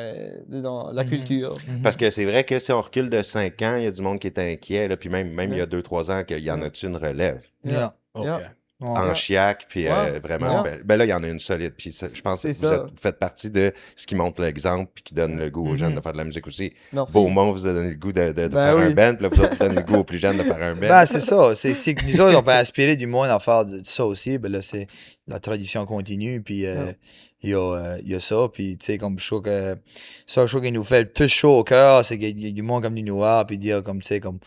la culture. Parce que c'est vrai que si on recule de 5 ans, il y a du monde qui est inquiet. Là, puis même il y a 2-3 ans, qu'il y en a-tu une relève Yeah. OK. Yeah. en chiac, puis Ouais. vraiment, Ouais. ben là, il y en a une solide. Puis je pense que C'est ça. vous faites partie de ce qui montre l'exemple, puis qui donne le goût aux jeunes de faire de la musique aussi. Merci. Beaumont vous a donné le goût de Ben faire un oui. band, puis là, vous autres, vous donnez le goût aux plus jeunes de faire un band. Ben, c'est ça. C'est que nous autres, on peut inspirer du monde à faire de ça aussi. Ben là, c'est la tradition continue. Puis il y a ça. Puis, tu sais, comme je trouve que ça, je trouve qu'il nous fait le plus chaud au cœur, c'est qu'il y a du monde comme nous voir, puis dire, comme, tu sais, comme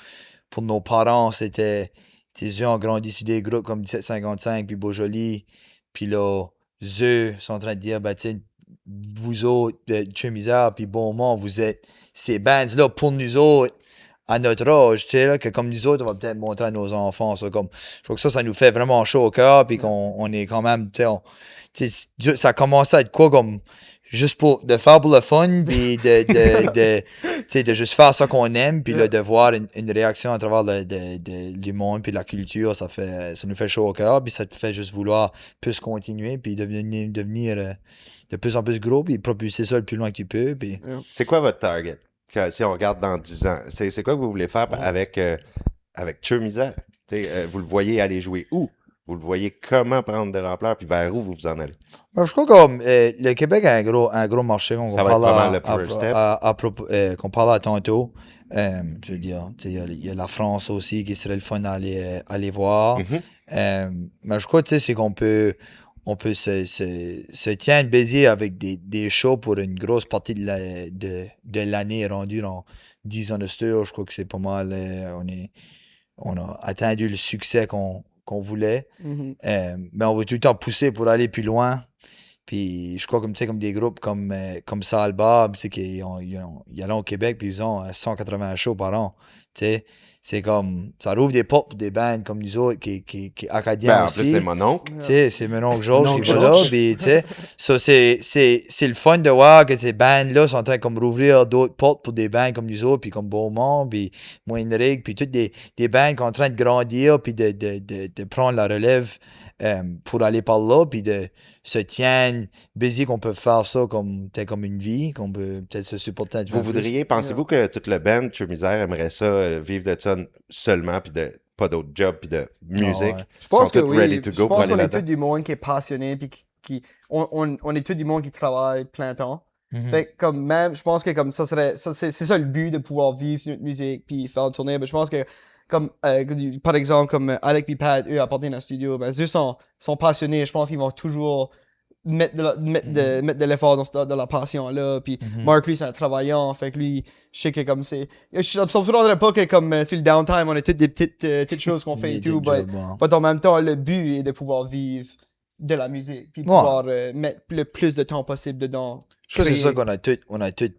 pour nos parents, c'était. Tes eux ont grandi sur des groupes comme 1755 puis Beaujolais. Puis là, eux sont en train de dire, ben, tu sais, vous autres, Chemisard puis Beaumont, vous êtes ces bands-là pour nous autres, à notre âge, tu sais, là, que comme nous autres, on va peut-être montrer à nos enfants. Ça, comme, je trouve que ça nous fait vraiment chaud au cœur, puis qu'on est quand même, tu sais, ça a commencé à être quoi comme. juste de faire pour le fun, puis de juste faire ça qu'on aime, puis là, de voir une réaction à travers du monde, puis de la culture, ça nous fait chaud au cœur, puis ça te fait juste vouloir plus continuer, puis devenir de plus en plus gros, puis propulser ça le plus loin que tu peux. Puis... C'est quoi votre target? Si on regarde dans 10 ans, c'est quoi que vous voulez faire avec Tcheu Misère? Vous le voyez aller jouer où? Vous le voyez comment prendre de l'ampleur, puis vers où vous en allez? Je crois que le Québec a un gros marché qu'on parlait tantôt. Je veux dire, il y a la France aussi qui serait le fun à aller voir. Mais je crois que c'est qu'on peut se tenir busy avec des shows pour une grosse partie de l'année rendue dans 10 ans de studio. Je crois que c'est pas mal. On a atteint le succès qu'on voulait. Mais on veut tout le temps pousser pour aller plus loin. Puis je crois comme des groupes comme Salba, qui y allent au Québec, puis ils ont 180 shows par an. T'sais. C'est comme, ça rouvre des portes pour des bands comme nous autres, qui acadiens aussi. En plus, c'est mon oncle. C'est mon oncle Georges qui va là. Puis, c'est le fun de voir que ces bands-là sont en train de rouvrir d'autres portes pour des bands comme nous autres, puis comme Beaumont, puis Moinrig, puis toutes des bands qui sont en train de grandir, puis de prendre la relève pour aller par là, puis de se tenir busy qu'on peut faire ça comme une vie, qu'on peut peut-être se supporter. Vous voudriez, pensez-vous que toute le band, Tcheu Misère, aimerait ça, vivre de ça seulement, puis pas d'autres jobs, puis de musique? Je pense que oui. Je pense qu'on est tous du monde qui est passionné, puis on est tous du monde qui travaille plein temps. Fait que comme même, je pense que comme c'est ça le but de pouvoir vivre sur notre musique, puis faire une tournée. Mais je pense que comme par exemple comme Alec et Pat, eux apportent dans le studio, ben eux sont passionnés. Je pense qu'ils vont toujours mettre de l'effort dans la passion là. Puis Mark, lui, c'est un travaillant, fait que lui, je sais que comme c'est, je ne comprendrais pas que comme sur le downtime on a toutes des petites choses qu'on fait et tout, mais en même temps le but est de pouvoir vivre de la musique, puis pouvoir mettre le plus de temps possible dedans. Je crois que c'est ça qu'on a tout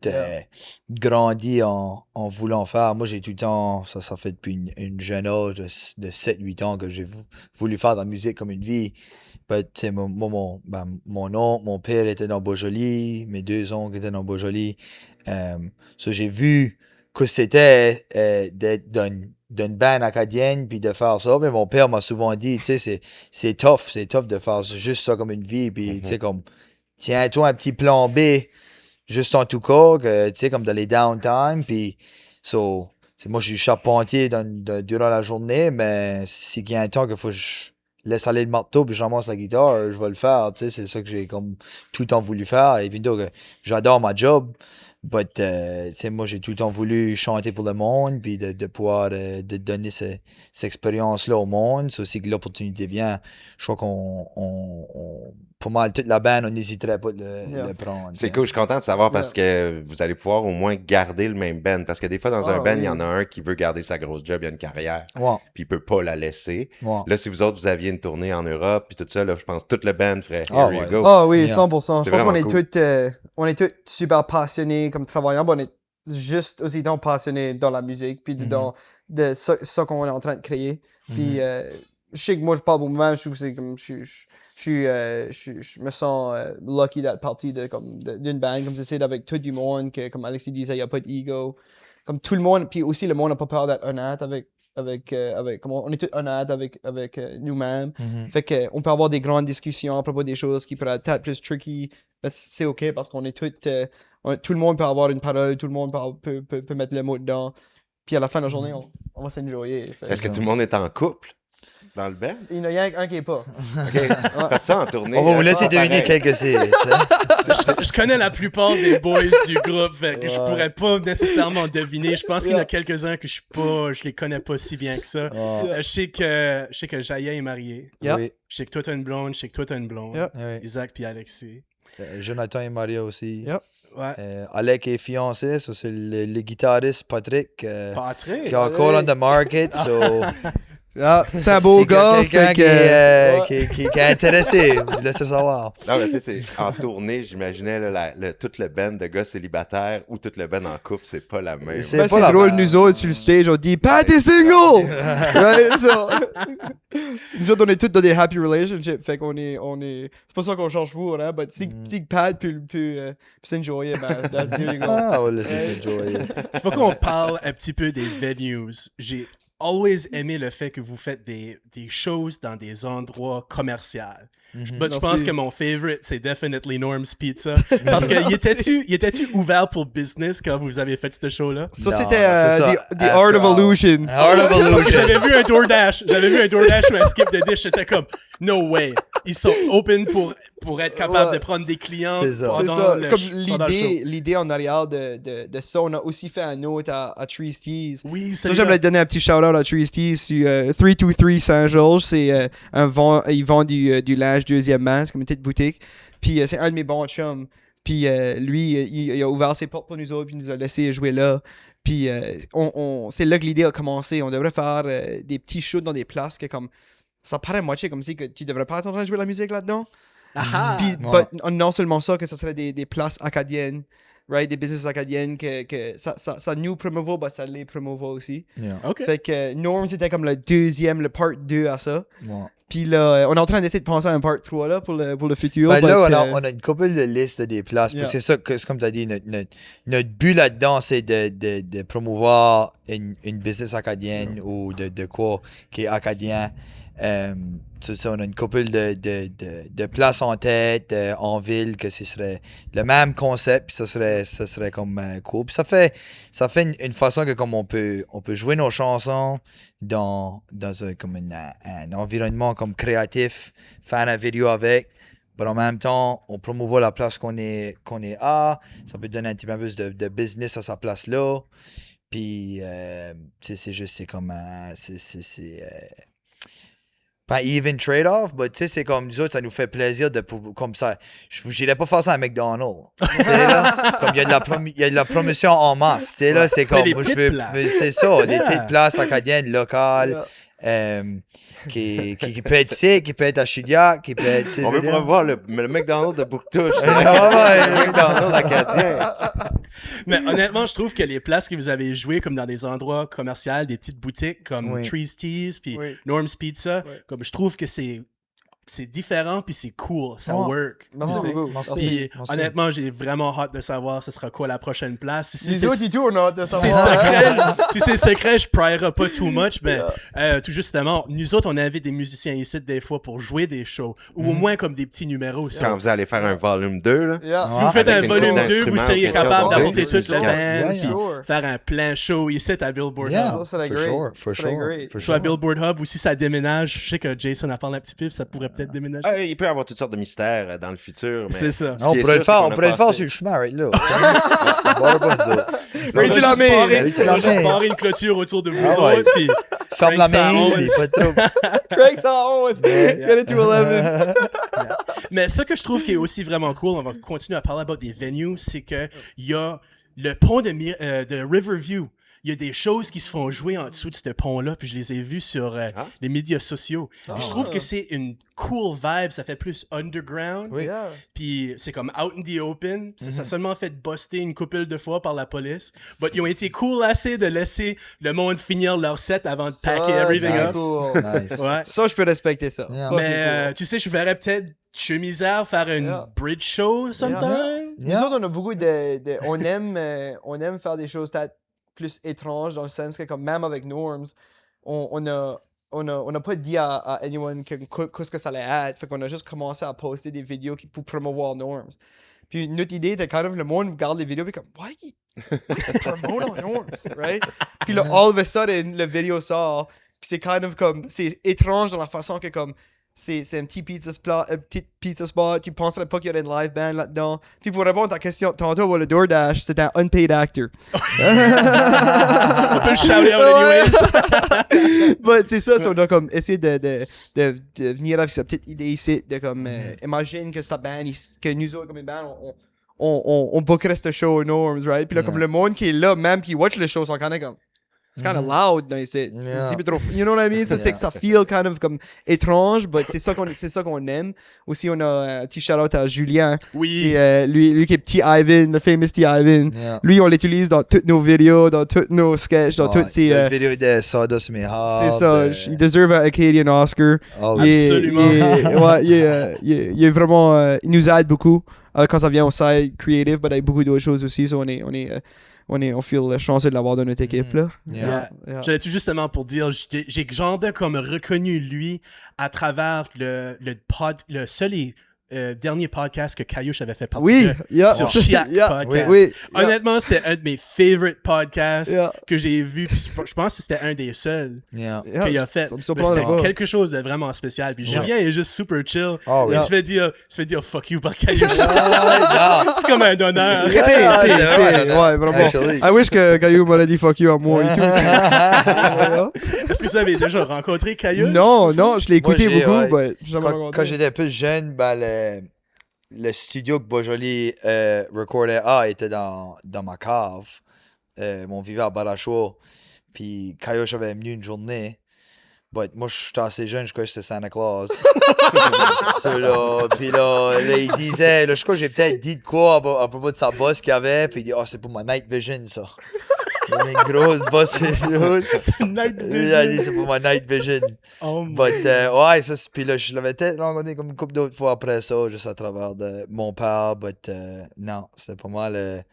grandi en voulant faire. Moi, j'ai tout le temps, ça fait depuis une jeune âge de 7-8 ans que j'ai voulu faire de la musique comme une vie. Mon oncle, mon père était dans Beaujolais, mes 2 oncles étaient dans Beaujolais. J'ai vu que c'était d'être d'une band acadienne puis de faire ça. Mais mon père m'a souvent dit, tu sais, c'est tough de faire juste ça comme une vie. Puis, tu sais, comme, tiens-toi un petit plan B, juste en tout cas, tu sais, comme dans les downtime. Puis, moi, je suis charpentier durant la journée, mais s'il y a un temps qu'il faut que je laisse aller le marteau puis je ramasse la guitare, je vais le faire. Tu sais, c'est ça que j'ai comme tout le temps voulu faire. Évidemment que j'adore ma job. But, moi, j'ai tout le temps voulu chanter pour le monde, puis de pouvoir de donner cette expérience-là au monde. C'est aussi que l'opportunité vient. Je crois pour mal, toute la bande, on n'hésiterait pas de le prendre. C'est cool, je suis content de savoir parce que vous allez pouvoir au moins garder le même band. Parce que des fois, dans un band, il y en a un qui veut garder sa grosse job, il a une carrière, puis il peut pas la laisser. Là, si vous autres, vous aviez une tournée en Europe, puis tout ça, là, je pense que toute le band ferait Here You Go. Ah oui, 100%. Je pense qu'on est tous super passionnés comme travailleurs, mais on est juste aussi passionnés dans la musique, puis dans ça qu'on est en train de créer. Puis je sais que moi, je parle pour moi-même, je trouve que c'est comme je me sens lucky d'être partie d'une band comme ça, avec tout du monde, que comme Alexis disait, il n'y a pas d'ego. Comme tout le monde, puis aussi le monde n'a pas peur d'être honnête on est tous honnêtes avec nous-mêmes. Fait qu'on peut avoir des grandes discussions à propos des choses qui pourraient être plus tricky. Mais c'est OK parce qu'on est tous, tout le monde peut avoir une parole, tout le monde peut mettre le mot dedans. Puis à la fin de la journée, on va s'enjoyer. Est-ce que tout le monde est en couple dans le band? Il y en a rien un qui est pas. OK. Fais ça en tournée. On va vous laisser deviner quelques Je connais la plupart des boys du groupe, fait que je pourrais pas nécessairement deviner. Je pense qu'il y en a quelques-uns que je les connais pas si bien que ça. Je sais que Jaya est marié. Oui. Je sais que toi t'as une blonde, je sais que toi t'as une blonde. Isaac puis Alexis. Jonathan est marié aussi. Ouais. Alec est fiancé, c'est le guitariste Patrick. Patrick? Qui est encore on the market, Ah, c'est un beau gars. Quelqu'un fait que- qui est intéressé, laisse le savoir. Non, mais tu sais, c'est en tournée, j'imaginais là, tout le band de gars célibataires ou tout le band en couple, c'est pas la même. C'est Ben, pas c'est la drôle, même. nous autres, sur le stage, on dit « Pat est single! » Right? So, nous autres, on est tous dans des happy relationships, fait qu'on est... C'est pas ça qu'on change pour, hein, but si Pat peut s'enjoyer, ben, there you go. Ah, on va laisser s'enjoyer. Faut qu'on parle un petit peu des venues. J'ai always aimé le fait que vous faites des shows dans des endroits commerciaux. But je Merci. pense que mon favorite, c'est definitely Norm's Pizza. Parce que il était-tu ouvert pour business quand vous avez fait ce show-là? Ça, Non, c'était on a fait ça The Art of after hours. Illusion. Art of Parce que Illusion. j'avais vu un DoorDash ou un Skip the Dish, j'étais comme, no way. Ils sont open pour être capables Ouais. de prendre des clients C'est ça. C'est pendant ça, le comme sh- pendant le show. l'idée en arrière de ça, on a aussi fait un autre à Trees Tees. Oui, Ça, c'est j'aimerais donner un petit shout-out à Trees Tees sur 323 Saint-Georges. C'est ils vendent du linge deuxième main, c'est comme une petite boutique. Puis c'est un de mes bons chums. Puis lui, il a ouvert ses portes pour nous autres, puis il nous a laissé jouer là. Puis c'est là que l'idée a commencé. On devrait faire des petits shows dans des places que comme... Ça paraît moitié comme si que tu devrais pas être en train de jouer de la musique là-dedans. Puis, Ouais. but non seulement ça, que ça serait des places acadiennes, right? Des business acadiennes, que ça nous promouva, bah ça les promouva aussi. Yeah. OK. Fait que Norm, c'était comme le part 2 à ça. Ouais. Puis là, on est en train d'essayer de penser à un part 3 là, pour le futur. Ben but, là, on a une couple de listes des places. Yeah. Puis c'est ça, c'est comme tu as dit, notre but là-dedans, c'est de promouvoir une business acadienne ou de quoi qui est acadien. C'est ça, on a une couple de places en tête, en ville, que ce serait le même concept, puis ça serait comme cool. Puis ça fait une façon que comme on peut jouer nos chansons dans comme un environnement comme créatif, faire une vidéo avec. Mais en même temps, on promouvoit la place qu'on est à. Ça peut donner un petit peu plus de business à sa place là. Puis, c'est juste, c'est comme pas even trade-off, mais tu sais, c'est comme nous autres, ça nous fait plaisir comme ça. J'irais pas faire ça à McDonald's. Tu sais, là, comme il y a de la promotion en masse. Tu sais, là, c'est comme, les moi, petites places. c'est ça, des petites places acadiennes, locales, qui peut être ici, qui peut être à Chiliac, qui peut être, tu sais, On je veux veut dire. voir le McDonald's de Bouctouche. Ouais, Le McDonald's acadien. Mais honnêtement, je trouve que les places que vous avez jouées, comme dans des endroits commerciaux, des petites boutiques comme Oui. Trees Tees puis Oui. Norm's Pizza, Oui. comme je trouve que c'est différent puis c'est cool, ça Ouais. work. Merci tu sais. beaucoup. Merci. Puis Merci. honnêtement, j'ai vraiment hâte de savoir ce sera quoi la prochaine place. Si Nous c'est autres et tout, on a hâte de si c'est savoir. secret, si c'est secret, je prierai pas too much, mais tout justement, nous autres, on invite des musiciens ici des fois pour jouer des shows, ou au moins comme des petits numéros. Quand vous allez faire un volume 2, là. Yeah. Si vous faites un Avec une volume couple 2, vous d'instruments, seriez quelque chose, capable on d'apporter fait toute la des band, Yeah, puis sure. faire un plein show ici à Billboard Yeah. Hub. Ça serait For great. sure, for Ça serait sure, great. for Soit à sure. Billboard Hub, ou si ça déménage, je sais que Jason a parlé un petit peu, ça pourrait peut-être déménager. Il peut y avoir toutes sortes de mystères dans le futur. Mais C'est ça. ce On qui est pourrait le sûr, c'est faire, qu'on on a pourrait le faire passé- sur le chemin, right là. On va pas nous autres. Ready to la main. Ready to la On va juste main. barrer une clôture autour de vous Ah ouais. autres, puis Ferme la Frank, ça main, onze. mais pas trop. Craig, ça 11. Get it to 11. Mais ce que je trouve qui est aussi vraiment cool, on va continuer à parler about des venues, c'est que il y a le pont de Riverview. Il y a des choses qui se font jouer en dessous de ce pont-là, puis je les ai vues sur les médias sociaux. Et je trouve que c'est une cool vibe, ça fait plus underground, Oui. Yeah. puis c'est comme out in the open. Ça a seulement fait buster une couple de fois par la police. Mais ils ont été cool assez de laisser le monde finir leur set avant de packer Ça, everything c'est up. cool. Nice. Ouais. Ça, je peux respecter ça. Yeah. Ça, Mais c'est cool. tu sais, je verrais peut-être Chemisère faire une Yeah. bridge show sometime. Nous autres, on a beaucoup on aime faire des choses peut-être plus étranges dans le sens que comme même avec Norms, on n'a pas dit à anyone qu'est-ce que ça allait être. Fait qu'on a juste commencé à poster des vidéos pour promouvoir Norms. Puis notre idée était kind of le monde regarde les vidéos puis comme why you promote on Norms, right? Puis là, all of a sudden, le vidéo sort. Puis c'est kind of comme c'est étrange dans la façon que comme c'est un petit pizza spot. Tu penserais pas qu'il y aurait une live band là-dedans. Puis pour répondre à ta question, tantôt, le DoorDash, c'est un unpaid actor. On peut le shout out anyways. But c'est ça, on a comme essayé de venir avec sa petite idée ici, de comme, imagine que cette band, que nous autres comme une band, on bookerait ce show aux Norms, right? Puis là, comme le monde qui est là, même qui watch le show, sont quand même comme, it's kind of loud dans ici. Yeah. Un petit peu trop, you know what I mean? Ça, c'est que ça feel kind of comme étrange, but c'est ça qu'on aime. Aussi, on a un petit shout-out à Julien. Oui. Et, lui qui est petit Ivan, le famous petit Ivan. Yeah. Lui, on l'utilise dans toutes nos vidéos, dans tous nos sketchs, dans toutes ses... La vidéo de Sawdust Me Hard. c'est ça, il deserve un Acadian Oscar. Oh, Absolument. Il est vraiment... il nous aide beaucoup quand ça vient au side creative, mais il y a beaucoup d'autres choses aussi. So on feel chanceux de l'avoir dans notre équipe. Là. Yeah. J'allais tout justement pour dire, j'ai genre de comme reconnu lui à travers le seul et dernier podcast que Caillouche avait fait partie Oui, de, sur Chiac Podcast. Oui, Honnêtement, c'était un de mes favorite podcasts Yeah. que j'ai vu. Puis je pense que c'était un des seuls Yeah. qu'il a fait. Ça me Mais surprendrait c'était pas. quelque chose de vraiment spécial. Puis Julien est juste super chill. Oh, Il yeah. se fait dire fuck you par Caillouche. Yeah. C'est comme un honneur. Ouais, vraiment. Actually. I wish que Caillou m'aurait dit fuck you à moi et tout. Est-ce que vous avez déjà rencontré Caillouche? Non, je l'ai écouté Moi, j'ai, beaucoup, ouais. mais j'ai jamais rencontré. Quand j'étais plus jeune, le studio que Beaujolais recordait était dans ma cave. On vivait à Barachois. Puis Caillouche avait venu une journée. But moi, j'étais assez jeune, je crois que c'était Santa Claus. Puis là, il disait, je crois que j'ai peut-être dit de quoi à propos de sa bosse qu'il avait. Puis il dit, c'est pour ma night vision, ça. Il y a une grosse bosse. C'est Night Il a dit, Vision. c'est pour ma night vision. Oh my But, ouais, ça, puis là, je l'avais peut-être rencontré comme une couple d'autres fois après ça, juste à travers de mon père, but non, c'était pas mal.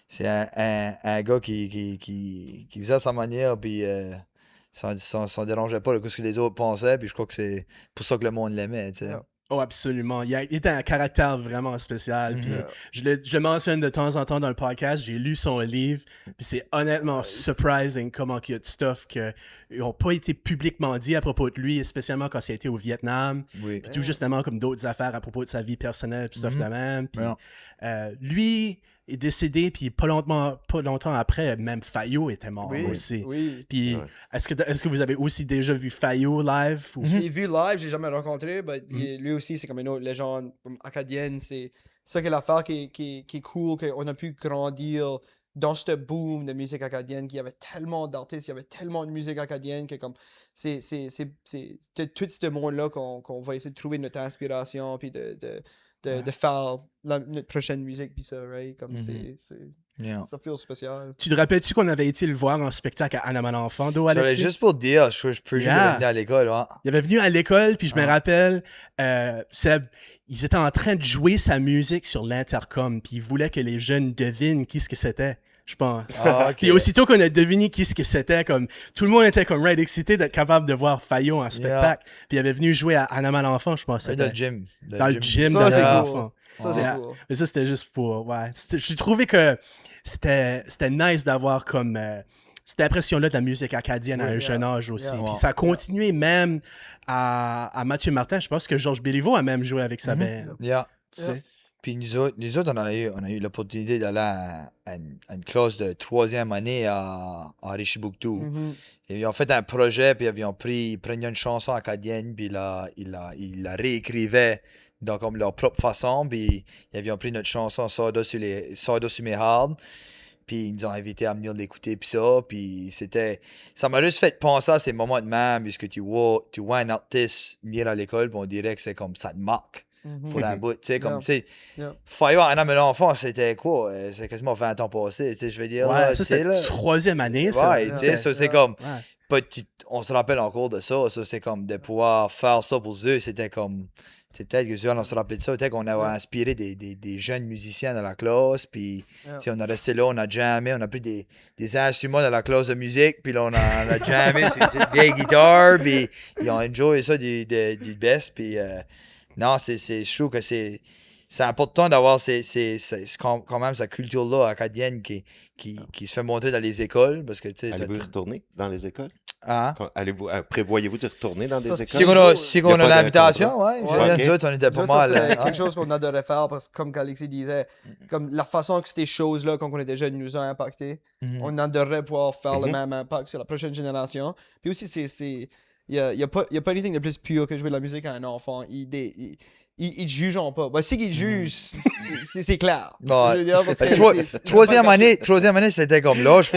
C'est un gars qui faisait à sa manière, puis ça dérangeait pas ce que les autres pensaient, puis je crois que c'est pour ça que le monde l'aimait, tu sais. Yeah. Oh, absolument. Il était un caractère vraiment spécial. Puis je le mentionne de temps en temps dans le podcast. J'ai lu son livre. Puis c'est honnêtement surprising comment il y a de stuff qui n'ont pas été publiquement dit à propos de lui, spécialement quand il a été au Vietnam. Oui. Puis tout justement comme d'autres affaires à propos de sa vie personnelle, puis stuff de même. Puis Yeah. lui est décédé, puis pas longtemps après, même Fayot était mort aussi. Oui. Puis est-ce que vous avez aussi déjà vu Fayot live? Ou... Je l'ai vu live, j'ai jamais rencontré, mais lui aussi, c'est comme une autre légende acadienne. C'est ça qui est l'affaire qui est cool, qu'on a pu grandir dans ce boom de musique acadienne, qu'il y avait tellement d'artistes, il y avait tellement de musique acadienne que comme c'est tout ce monde-là qu'on va essayer de trouver notre inspiration, puis de faire notre prochaine musique, puis ça, right? Comme ça fait spécial. Tu te rappelles-tu qu'on avait été le voir en spectacle à Anaman Enfant, Alexis? Juste pour te dire, je peux juste revenir à l'école, hein. Il avait venu à l'école, puis je me rappelle, ils étaient en train de jouer sa musique sur l'intercom, puis ils voulaient que les jeunes devinent qui ce que c'était, je pense. Ok. Puis aussitôt qu'on a deviné qui ce que c'était, comme tout le monde était comme excité d'être capable de voir Fayot en spectacle. Puis il avait venu jouer à Anaman Enfant, je pense. Dans le gym. Dans le gym Ça, c'est d'Anaman cool. Enfant. Ça, c'est cool. Mais ça, c'était juste pour... Ouais. J'ai trouvé que c'était nice d'avoir comme... cette impression-là de la musique acadienne à un jeune âge aussi. Puis ça a continué même à Mathieu Martin. Je pense que Georges Béliveau a même joué avec sa band. Yeah. Tu sais. Puis nous autres, on a eu l'opportunité d'aller à une classe de 3e année à Richibouctou. Et ils ont fait un projet, puis ils prenaient une chanson acadienne, puis ils la réécrivaient dans comme leur propre façon, puis ils avaient pris notre chanson Sawdust Me Hard, puis ils nous ont invités à venir l'écouter, puis ça m'a juste fait penser à ces moments de même, puisque tu vois un artiste venir à l'école, puis on dirait que c'est comme ça te marque. Pour un bout, tu sais, comme, tu sais, Fayot en âme d'enfant, c'était quoi? C'est quasiment 20 ans passés, tu sais, je veux dire. Ouais, là, ça, c'était là. 3e année, ça. Ouais, tu sais, ça, c'est comme, Ouais. on se rappelle encore de ça, c'est comme, de pouvoir faire ça pour eux, c'était comme, c'est peut-être que on se rappelait de ça, peut-être qu'on avait inspiré des jeunes musiciens dans la classe, puis on a resté là, on a jammé, on a pris des instruments dans la classe de musique, puis là, on a jammé sur une vieille guitare, puis ils ont enjoyé ça du best, puis non, je trouve que c'est important d'avoir quand même cette culture-là acadienne qui se fait montrer dans les écoles, parce que, tu sais... Allez-vous y retourner dans les écoles? Hein? Prévoyez-vous d'y retourner dans des écoles? Si on a l'invitation, ouais. Nous autres, on était pas mal. C'est quelque chose qu'on adorait faire, parce que comme Alexis disait, comme la façon que ces choses-là, quand on était jeunes, nous ont impacté, on adorerait pouvoir faire le même impact sur la prochaine génération. Puis aussi, il n'y a pas anything de plus pur que jouer de la musique à un enfant. ils te jugeront pas. Ben, si qu'ils te jugent, c'est clair. Ouais. Je veux dire, parce que Troisième année, c'était comme l'âge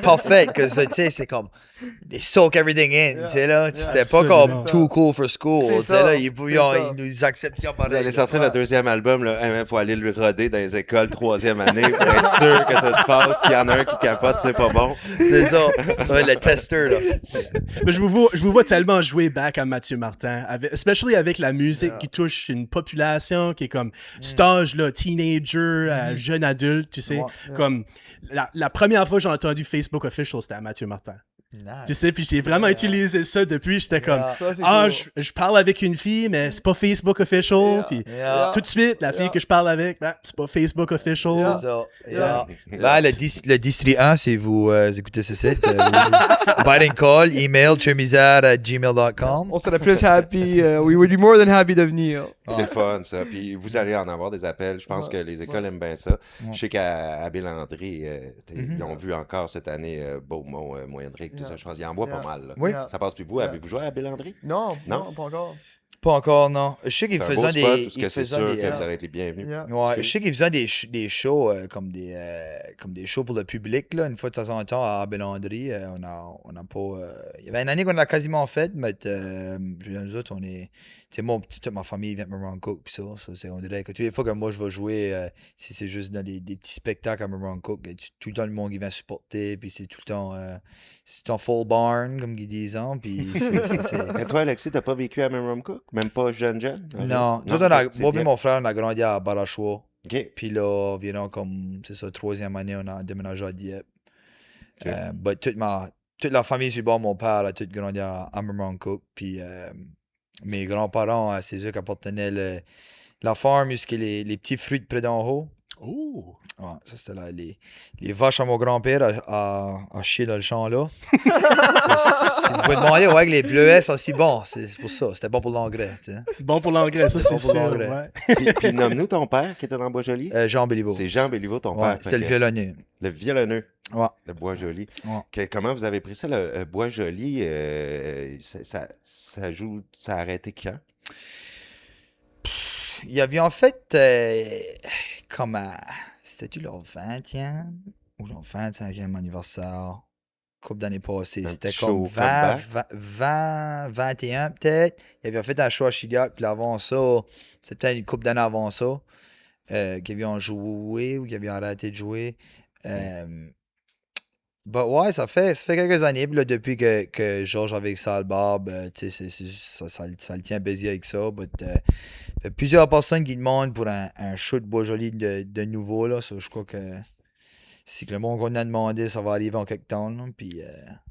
parfait. Que tu sais, c'est comme, they soak everything in. Tu sais, là, c'était pas comme Absolument. too cool for school. C'est Tu sais, ça, là, c'est ils ça. nous acceptaient Vous pareil. allez sortir le deuxième album, il faut aller le roder dans les écoles troisième année pour être sûr que ça te passe. S'il y en a un qui capote, c'est pas bon. C'est ça. Ça va être le tester, là. Mais je vous vois tellement jouer back à Mathieu Martin, especially avec la musique qui touche une population qui est comme cet âge-là, teenager, jeune adulte, tu sais. Ouais. Comme la première fois que j'ai entendu Facebook Official, c'était à Mathieu Martin. Nice. Tu sais, puis j'ai vraiment utilisé ça depuis. J'étais comme, Ça, c'est ah, cool. je parle avec une fille, mais c'est pas Facebook Official. Yeah. Puis Yeah. tout de suite, la fille que je parle avec, ben, c'est pas Facebook Official. Yeah. C'est ça. Yeah. Ben, le district 1, si vous écoutez ce site, bite and call, email, gmail.com. On serait plus happy. We would be more than happy de venir. C'est le fun, ça. Puis vous allez en avoir des appels. Je pense que les écoles aiment bien ça. Je sais qu'à Bélandry, ils ont vu encore cette année Beaumont, Moyenric, tout ça. Je pense qu'ils en voient pas mal. Là. Oui. Ça passe plus vous. Avez-vous joué à Bélandry? Non, Non. non, pas encore. Pas encore, non. Je sais qu'ils C'est un beau faisaient spot, des. parce que Ils c'est faisaient sûr des. que vous allez être les bienvenus. Yeah. Ouais, je sais qu'ils faisaient des shows comme des shows pour le public, là, une fois de temps en temps à Bélandry. On a pas. Il y avait une année qu'on a quasiment fait, mais je veux dire, nous autres, on est. Tu sais, moi, toute ma famille vient de Moroncook, puis ça, on dirait que toutes les fois que moi je vais jouer, si c'est juste dans des petits spectacles à Moroncook, tout le temps le monde qui vient supporter, puis c'est tout le temps full barn, comme ils disent, hein, puis c'est. Mais toi, Alexis, t'as pas vécu à Memramcook? Même pas jeune? Non, nous Non, autres, c'est moi et direct. mon frère, on a grandi à Barachois. OK. Puis là, environ comme, c'est ça, troisième année, on a déménagé à Dieppe. Ok. But toute la famille sur le bord de mon père a tout grandi à Moroncook. Puis mes grands-parents, c'est eux qui appartenaient la farm jusqu'à les petits fruits de près d'en haut. Oh! Ouais, ça, c'était là, les vaches à mon grand-père à chier dans le champ là. Si vous pouvez demander, ouais, que les bleuets sont si bons, c'est pour ça. C'était bon pour l'engrais, tu sais. Bon pour l'anglais, ça, c'est Bon pour sûr. l'anglais. Ouais. Puis nomme-nous ton père qui était dans Bois-Joli. Jean Béliveau. C'est Jean Béliveau, ton Ouais, père. c'était le Fait que- violonnier. Le violonneux. Ouais. Le Bois-Joli. Ouais. Comment vous avez pris ça, le Bois-Joli? Ça a arrêté quand? Il y avait en fait comme c'était-tu leur 20e ou leur 25e anniversaire, couple d'années passées. Un C'était petit comme show 21 peut-être. Il avait fait un show à Chidiac, puis avant ça, c'était peut-être une couple d'années avant ça, qu'ils avaient joué ou qu'ils avaient arrêté de jouer. Bah ouais, ça fait quelques années, puis là, depuis que Georges avec Sale Barbe, tu sais, ça le tient busy avec ça. But, il y a plusieurs personnes qui demandent pour un show de Bois-Joli de nouveau, là. So, je crois que si que le monde qu'on a demandé, ça va arriver en quelque temps, là. Puis,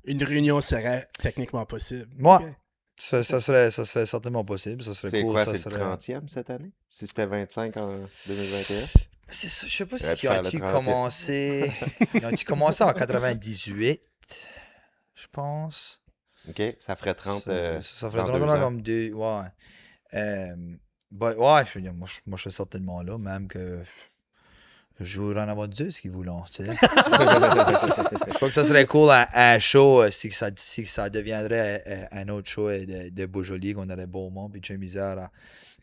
Une réunion serait techniquement possible. moi, Ok. ça serait certainement possible. Ça serait C'est cool. quoi, ça c'est le serait... 30e cette année? Si c'était 25 en 2021? C'est ça, je sais pas J'aurais si pu ils faire ont-tu le 30e. commencé. Ils ont-tu commencé en 98, je pense. OK, ça ferait 30 ça ferait dans 30 2 ans ans. comme deux. Ouais. Ouais, je veux dire, moi, je suis certainement là, même que je jouerai en avant de Dieu, ce qu'ils voulont, tu sais. Je crois que ça serait cool un show si ça deviendrait un autre show de Beaujolais, qu'on aurait Beaumont puis Jay Misère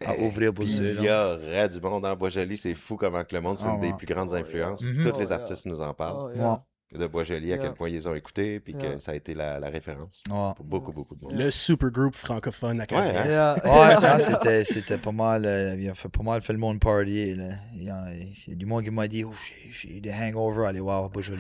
à ouvrir pour Puis eux. il y aurait du monde dans Bois-Joli. C'est fou comment que le monde, c'est Ah une des ouais. plus grandes influences. Mhm. Tous Oh, les yeah. artistes nous en parlent. Oh, yeah. De Bois-Joli, à quel Yeah. point ils ont écouté, puis Yeah. que ça a été la référence Ouais. pour beaucoup, beaucoup de monde. Le super groupe francophone acadien. Ouais, hein? Yeah. Ouais, c'était pas mal. Il a fait pas mal fait le monde party. Là. Il y a du monde qui m'a dit oh, j'ai des hangovers, allez voir Beaujolais.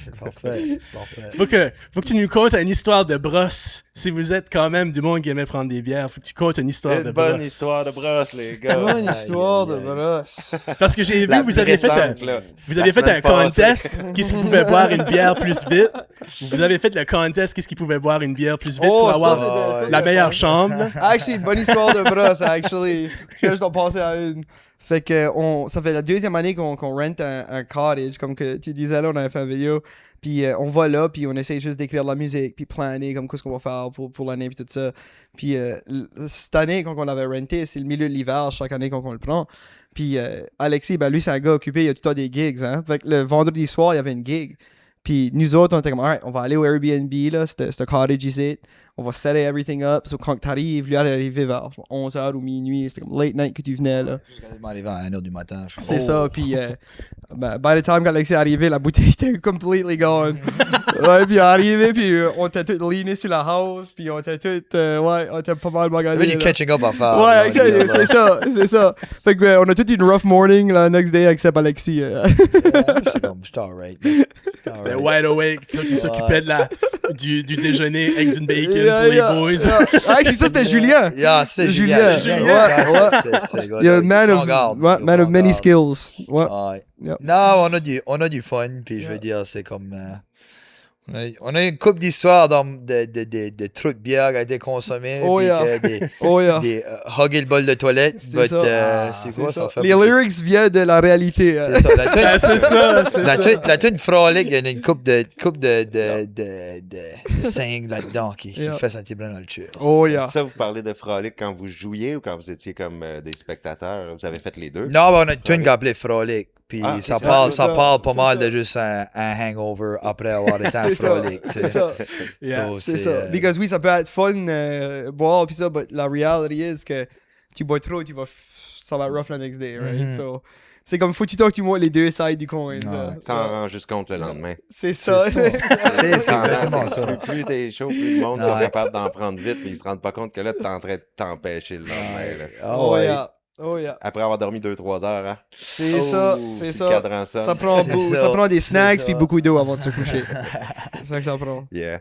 C'est parfait. C'est parfait. Faut que tu nous contes une histoire de brosse. Si vous êtes quand même du monde qui aimait prendre des bières, faut que tu contes une histoire de Une brosse. bonne histoire de brosse, les gars. Bonne Aïe, histoire aïe, de aïe. brosse. Parce que j'ai vu, La vous plus avez fait un, récente, là. vous La avez fait un semaine passée. contest qui pouvait boire une bière plus vite. Vous avez fait le contest qui pouvait boire une bière plus vite Oh, pour ça, avoir c'était la fun. meilleure chambre. là. Actually, une bonne histoire de brosse, actually. Je dois penser à une. Fait que ça fait la deuxième année qu'on rente un cottage, comme que tu disais là, on avait fait une vidéo. Puis on va là, puis on essaie juste d'écrire de la musique, puis planer comme qu'est-ce qu'on va faire pour l'année, puis tout ça. Puis cette année, quand on l'avait renté, c'est le milieu de l'hiver, chaque année quand on le prend. Puis Alexis, ben lui, c'est un gars occupé, il a tout le temps des gigs, hein. Fait que le vendredi soir, il y avait une gig. Puis nous autres, on était comme, alright, on va aller au Airbnb, là, c'était cottage ici. on va setter everything up. So, quand t'arrives, lui, elle est arrivé vers 11h ou minuit. C'était comme late night que tu venais, là. Je suis quasiment arrivé à 1h du matin. Je crois. C'est ça, puis by the time quand Alexis est arrivé, la bouteille était completely gone. Ouais, puis il est arrivé, puis on était tous leanés sur la house, puis on était tous, on était pas mal Il y maganés. avait du catching up à faire. Ouais, là, exact, c'est ça. Fait que on a tous une rough morning, le next day, except Alexis. J'étais alright. Ben, wide awake, tu sais, qui s'occupait du déjeuner, eggs and bacon Yeah, pour les yeah, boys. yeah. Actually, ça, c'était Julien. Yeah, c'est Julien. Julien. Il y a un man of many skills. Ouais. Ouais. Yep. Non, on a du fun, puis je veux dire, c'est comme... on a une couple d'histoires de trucs de bière qui a été consommés, Oh, puis yeah. des Oh, yeah. hugger le bol de toilette, C'est but ça. c'est quoi ça fait? Les lyrics viennent de la réalité. C'est ça, la tune- Ben, c'est ça, c'est ça. La tune frolic, il y a une coupe de sing là-dedans qui Yeah. fait sentir bien dans le chur. Oh, yeah. Ça, vous parlez de frolic quand vous jouiez ou quand vous étiez comme des spectateurs? Vous avez fait les deux? Non, ben, on a une tune qui appelée frolic. Puis Ah, ça c'est parle, ça, ça parle pas c'est mal ça. de juste un hangover après avoir été à C'est ça. frolic. C'est ça. Yeah. So, C'est ça. Because oui, ça peut être fun, boire pis ça, but la reality is que tu bois trop, ça va être rough the next day, right? Mhm. So, c'est comme faut que tu vois que tu vois les deux sides du coin. Ouais. Ça en rend juste compte le lendemain. C'est ça. C'est exactement Tendance, ça. Plus t'es chaud, plus le monde sont Ouais. capables d'en prendre vite, mais ils se rendent pas compte que là, t'es en train de t'empêcher le lendemain. Là. Ah Oh ouais. yeah. Oh yeah. Après avoir dormi 2-3 heures, hein? C'est ça. Oh, C'est si ça. le cadran sonne. Ça prend, C'est ça. ça prend des snacks C'est puis ça. beaucoup d'eau avant de se coucher. C'est ça que ça prend. Yeah.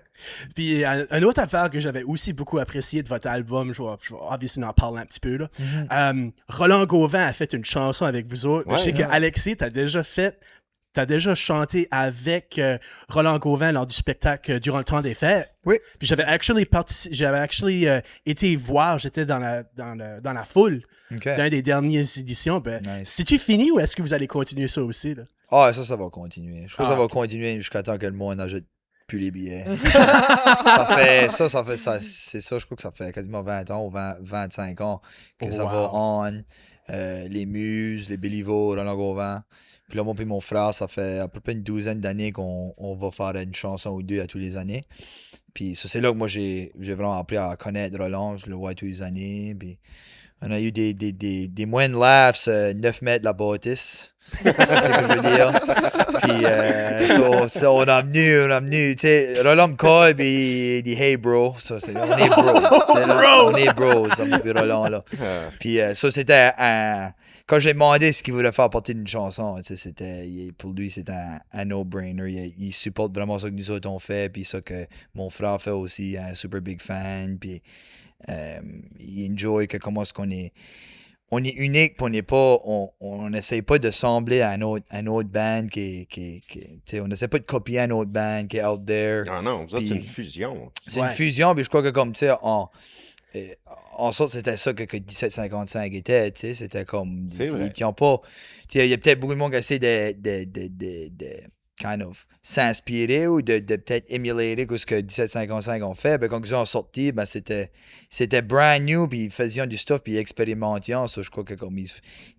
Puis, une autre affaire que j'avais aussi beaucoup apprécié de votre album, je vais obviously en parler un petit peu, là. Roland Gauvin a fait une chanson avec vous autres. Ouais, je sais ouais. que Alexis, t'as déjà chanté avec Roland Gauvin lors du spectacle durant le temps des fêtes. Oui. Puis j'avais actually été voir, j'étais dans la foule OK. d'un des dernières éditions. Ben, Nice. c'est-tu fini ou est-ce que vous allez continuer ça aussi, là? Ah, ça va continuer. Je crois que ça Ah, va continuer jusqu'à temps que le monde n'achète plus les billets. C'est ça, je crois que ça fait quasiment 20 ans ou 25 ans que ça va on. Les Muses, les Béliveau, Roland Gauvin. Puis là, moi et mon frère, ça fait à peu près une douzaine d'années qu'on va faire une chanson ou deux à tous les années. Puis ça, c'est là que moi, j'ai vraiment appris à connaître Roland. Je le vois tous les années. Puis on a eu des moyennes laughs, 9 mètres de la bâtisse. C'est ce que je veux dire. Puis on a amené, tu sais, Roland me colle, puis il dit hey bro. Ça, on est bro. On est bros, ça, moi puis Roland, là. Puis ça, c'était un. Quand j'ai demandé ce qu'il voulait faire partie d'une chanson, tu sais, pour lui, c'était un no-brainer. Il supporte vraiment ça que nous autres on fait, puis ça que mon frère fait aussi, un super big fan, puis il enjoy que comment est-ce qu'on est. On est unique, puis on n'essaye pas de sembler à un autre band tu sais, on n'essaie pas de copier un autre band qui est out there. Ah non, vous autres, c'est Puis- une fusion. C'est Ouais. une fusion, puis je crois que comme, tu sais, en sorte, c'était ça que 1755 était, tu sais, c'était comme, C'est vrai. ils n'ont pas, tu sais, il y a peut-être beaucoup de monde qui essaie de kind of s'inspirer ou de peut-être émuler ce que 1755 ont fait, ben quand ils ont sorti, ben c'était brand new, puis ils faisaient du stuff, puis ils expérimentaient, ça, je crois que comme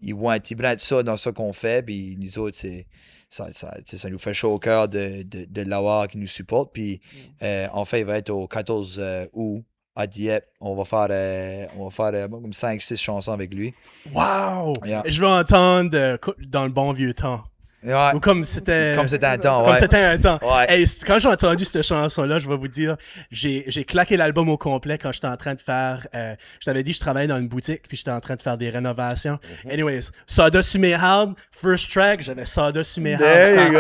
ils vont intégrer ça dans ce qu'on fait, puis nous autres, ça nous fait chaud au cœur de l'avoir qui nous supporte, puis en fait, il va être au 14 août à Dieppe. On va faire comme 5-6 chansons avec lui. Wow! Yeah. Je veux entendre dans le bon vieux temps. Ouais. Ou comme c'était... Comme c'était un temps, Comme ouais. c'était un temps. Ouais. Hey, quand j'ai entendu cette chanson-là, je vais vous dire, j'ai claqué l'album au complet quand j'étais en train de faire... je t'avais dit, je travaillais dans une boutique, puis j'étais en train de faire des rénovations. Anyways, Sawdust sur mes hard, first track, j'avais Sawdust sur mes hard. There you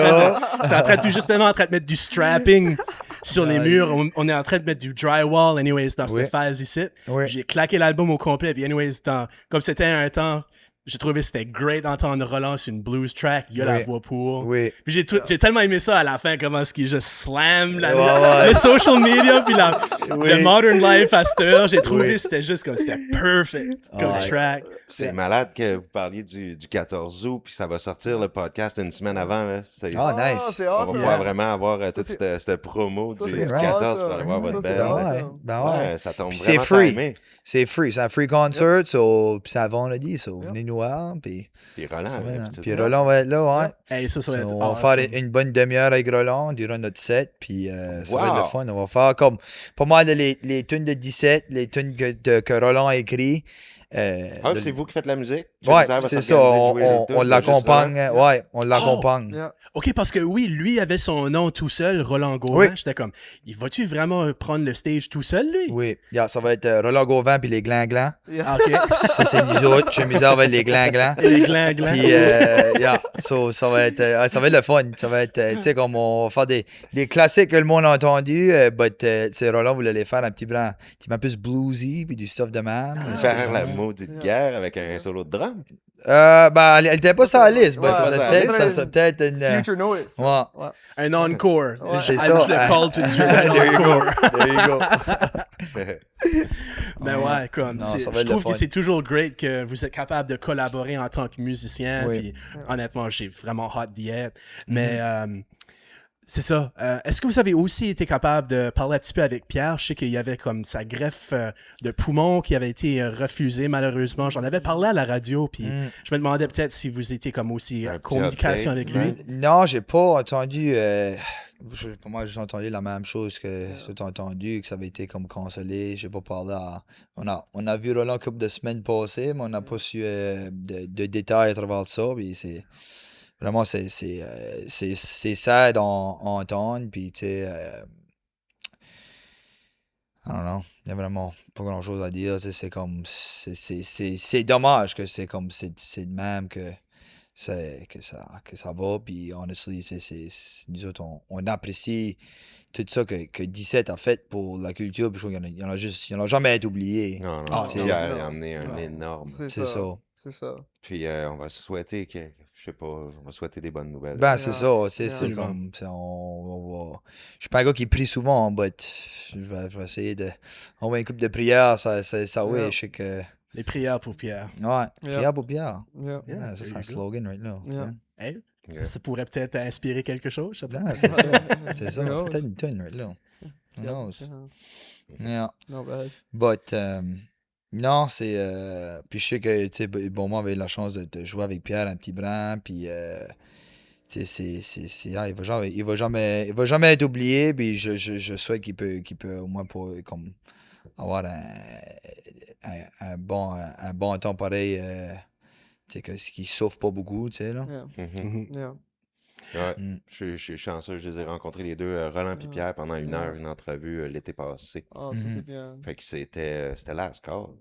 J'étais en train tout justement en train de mettre du strapping sur les Nice. murs. On est en train de mettre du drywall, anyways, dans Oui. cette phase ici. Oui. J'ai claqué l'album au complet, puis anyways, comme c'était un temps... J'ai trouvé que c'était great d'entendre Roland sur une blues track. Il y a la Oui. voix pour. Oui. Puis j'ai tellement aimé ça à la fin, comment est-ce qu'il juste slam Ouais. le social media, puis Oui. le modern life à cette heure. J'ai trouvé Oui. que c'était juste comme c'était perfect comme Ouais. track. C'est malade que vous parliez du 14 août, puis ça va sortir le podcast une semaine avant. Là. Ah, nice. C'est On va awesome. pouvoir vraiment avoir toute c'est- cette promo Ça, du c'est 14 pour awesome. aller voir votre Ça, c'est band. awesome. Ouais. Ben ouais. Ouais, ça tombe Puis c'est vraiment free. timé. C'est free. C'est un free concert, so, puis c'est un vendredi, so, venez nous voir, puis Puis Roland, ça va, puis hein. tout Puis ça. Roland va être là, ouais. Hey, ça So, va être on va awesome. faire une bonne demi-heure avec Roland durant notre set, puis ça va être Wow. le fun. On va faire comme pas mal mal les tunes de 17, les tunes que Roland a écrit. C'est vous qui faites la musique? Ouais, c'est ça. On l'accompagne. Ouais, on l'accompagne. Yeah. OK, parce que oui, lui avait son nom tout seul, Roland Gauvin. Oui. J'étais comme, vas-tu vraiment prendre le stage tout seul, lui? Oui, ça va être Roland Gauvin puis les Glanglans. Ah, OK. Ça, c'est nous autres. Chez Misère avec les Glanglans. Et les glanglans. Puis, ça va être le fun. Ça va être, tu sais, comme on va faire des classiques que le monde a entendus. Roland voulait les faire un petit peu plus bluesy, puis du stuff de même. Faire la maudite guerre avec un solo de drum. Elle était pas sur la liste. Ouais, Ça serait peut-être une. Future notice. Ouais. Un encore. Ouais. C'est Je ça. le call tout de suite. Un There you go. encore. There you go. Ben ouais, comme, Non, c'est- ça va je être le trouve que fun. c'est toujours great que vous êtes capable de collaborer en tant que musicien. Oui. Puis honnêtement, j'ai vraiment hâte d'y être. Mhm. Mais c'est ça. Est-ce que vous avez aussi été capable de parler un petit peu avec Pierre? Je sais qu'il y avait comme sa greffe de poumon qui avait été refusée malheureusement. J'en avais parlé à la radio, puis je me demandais peut-être si vous étiez comme aussi en Un petit communication update, avec lui. Non, j'ai pas entendu. Pour moi, j'ai entendu la même chose que tu as entendu, que ça avait été comme cancellé. J'ai pas parlé à. On a vu Roland couple de semaines passées, mais on n'a pas su de détails à travers ça. Puis c'est. Vraiment, c'est sad à entendre. Puis, tu sais. I don't know. Il y a vraiment pas grand chose à dire. Tu sais, c'est comme. C'est dommage que c'est comme. C'est de même que ça va. Puis, honestly, nous autres, on apprécie tout ça que 17 a fait pour la culture. Puis, je trouve qu'il y en a jamais été oublié. Non, Ah, c'est non, Pierre non. a amené un Non. énorme. C'est ça. C'est ça. Puis on va souhaiter je sais pas, on va souhaiter des bonnes nouvelles. Ben, c'est ça. C'est Absolument. comme. Je suis pas un gars qui prie souvent, but je vais essayer de. On va une couple de prières, ça oui, Yeah. je sais que. Les prières pour Pierre. Ouais, Yeah. prière pour Pierre. Yeah. Yeah, Ouais, ça, there c'est you un go. slogan right now. tu sais. Yeah. Hey, Yeah. ça pourrait peut-être inspirer quelque chose, je sais pas. Ouais, c'est ça. C'est ça. Who knows? C'est peut-être une tune right là. Who knows? Yeah. Not bad. But, non, c'est. Puis je sais que, tu sais, bon, moi, j'avais eu la chance de jouer avec Pierre un petit brin, puis. Tu sais, il va jamais être oublié, puis je souhaite qu'il peut au moins comme avoir un bon temps pareil, tu sais, qu'il souffre pas beaucoup, tu sais, là. Yeah. Mhm. Yeah. Ouais. Mm. Je suis chanceux, je les ai rencontrés les deux, Roland et Pierre, pendant une heure, une entrevue l'été passé. Ah, ça, c'est bien. Fait que c'était là, score.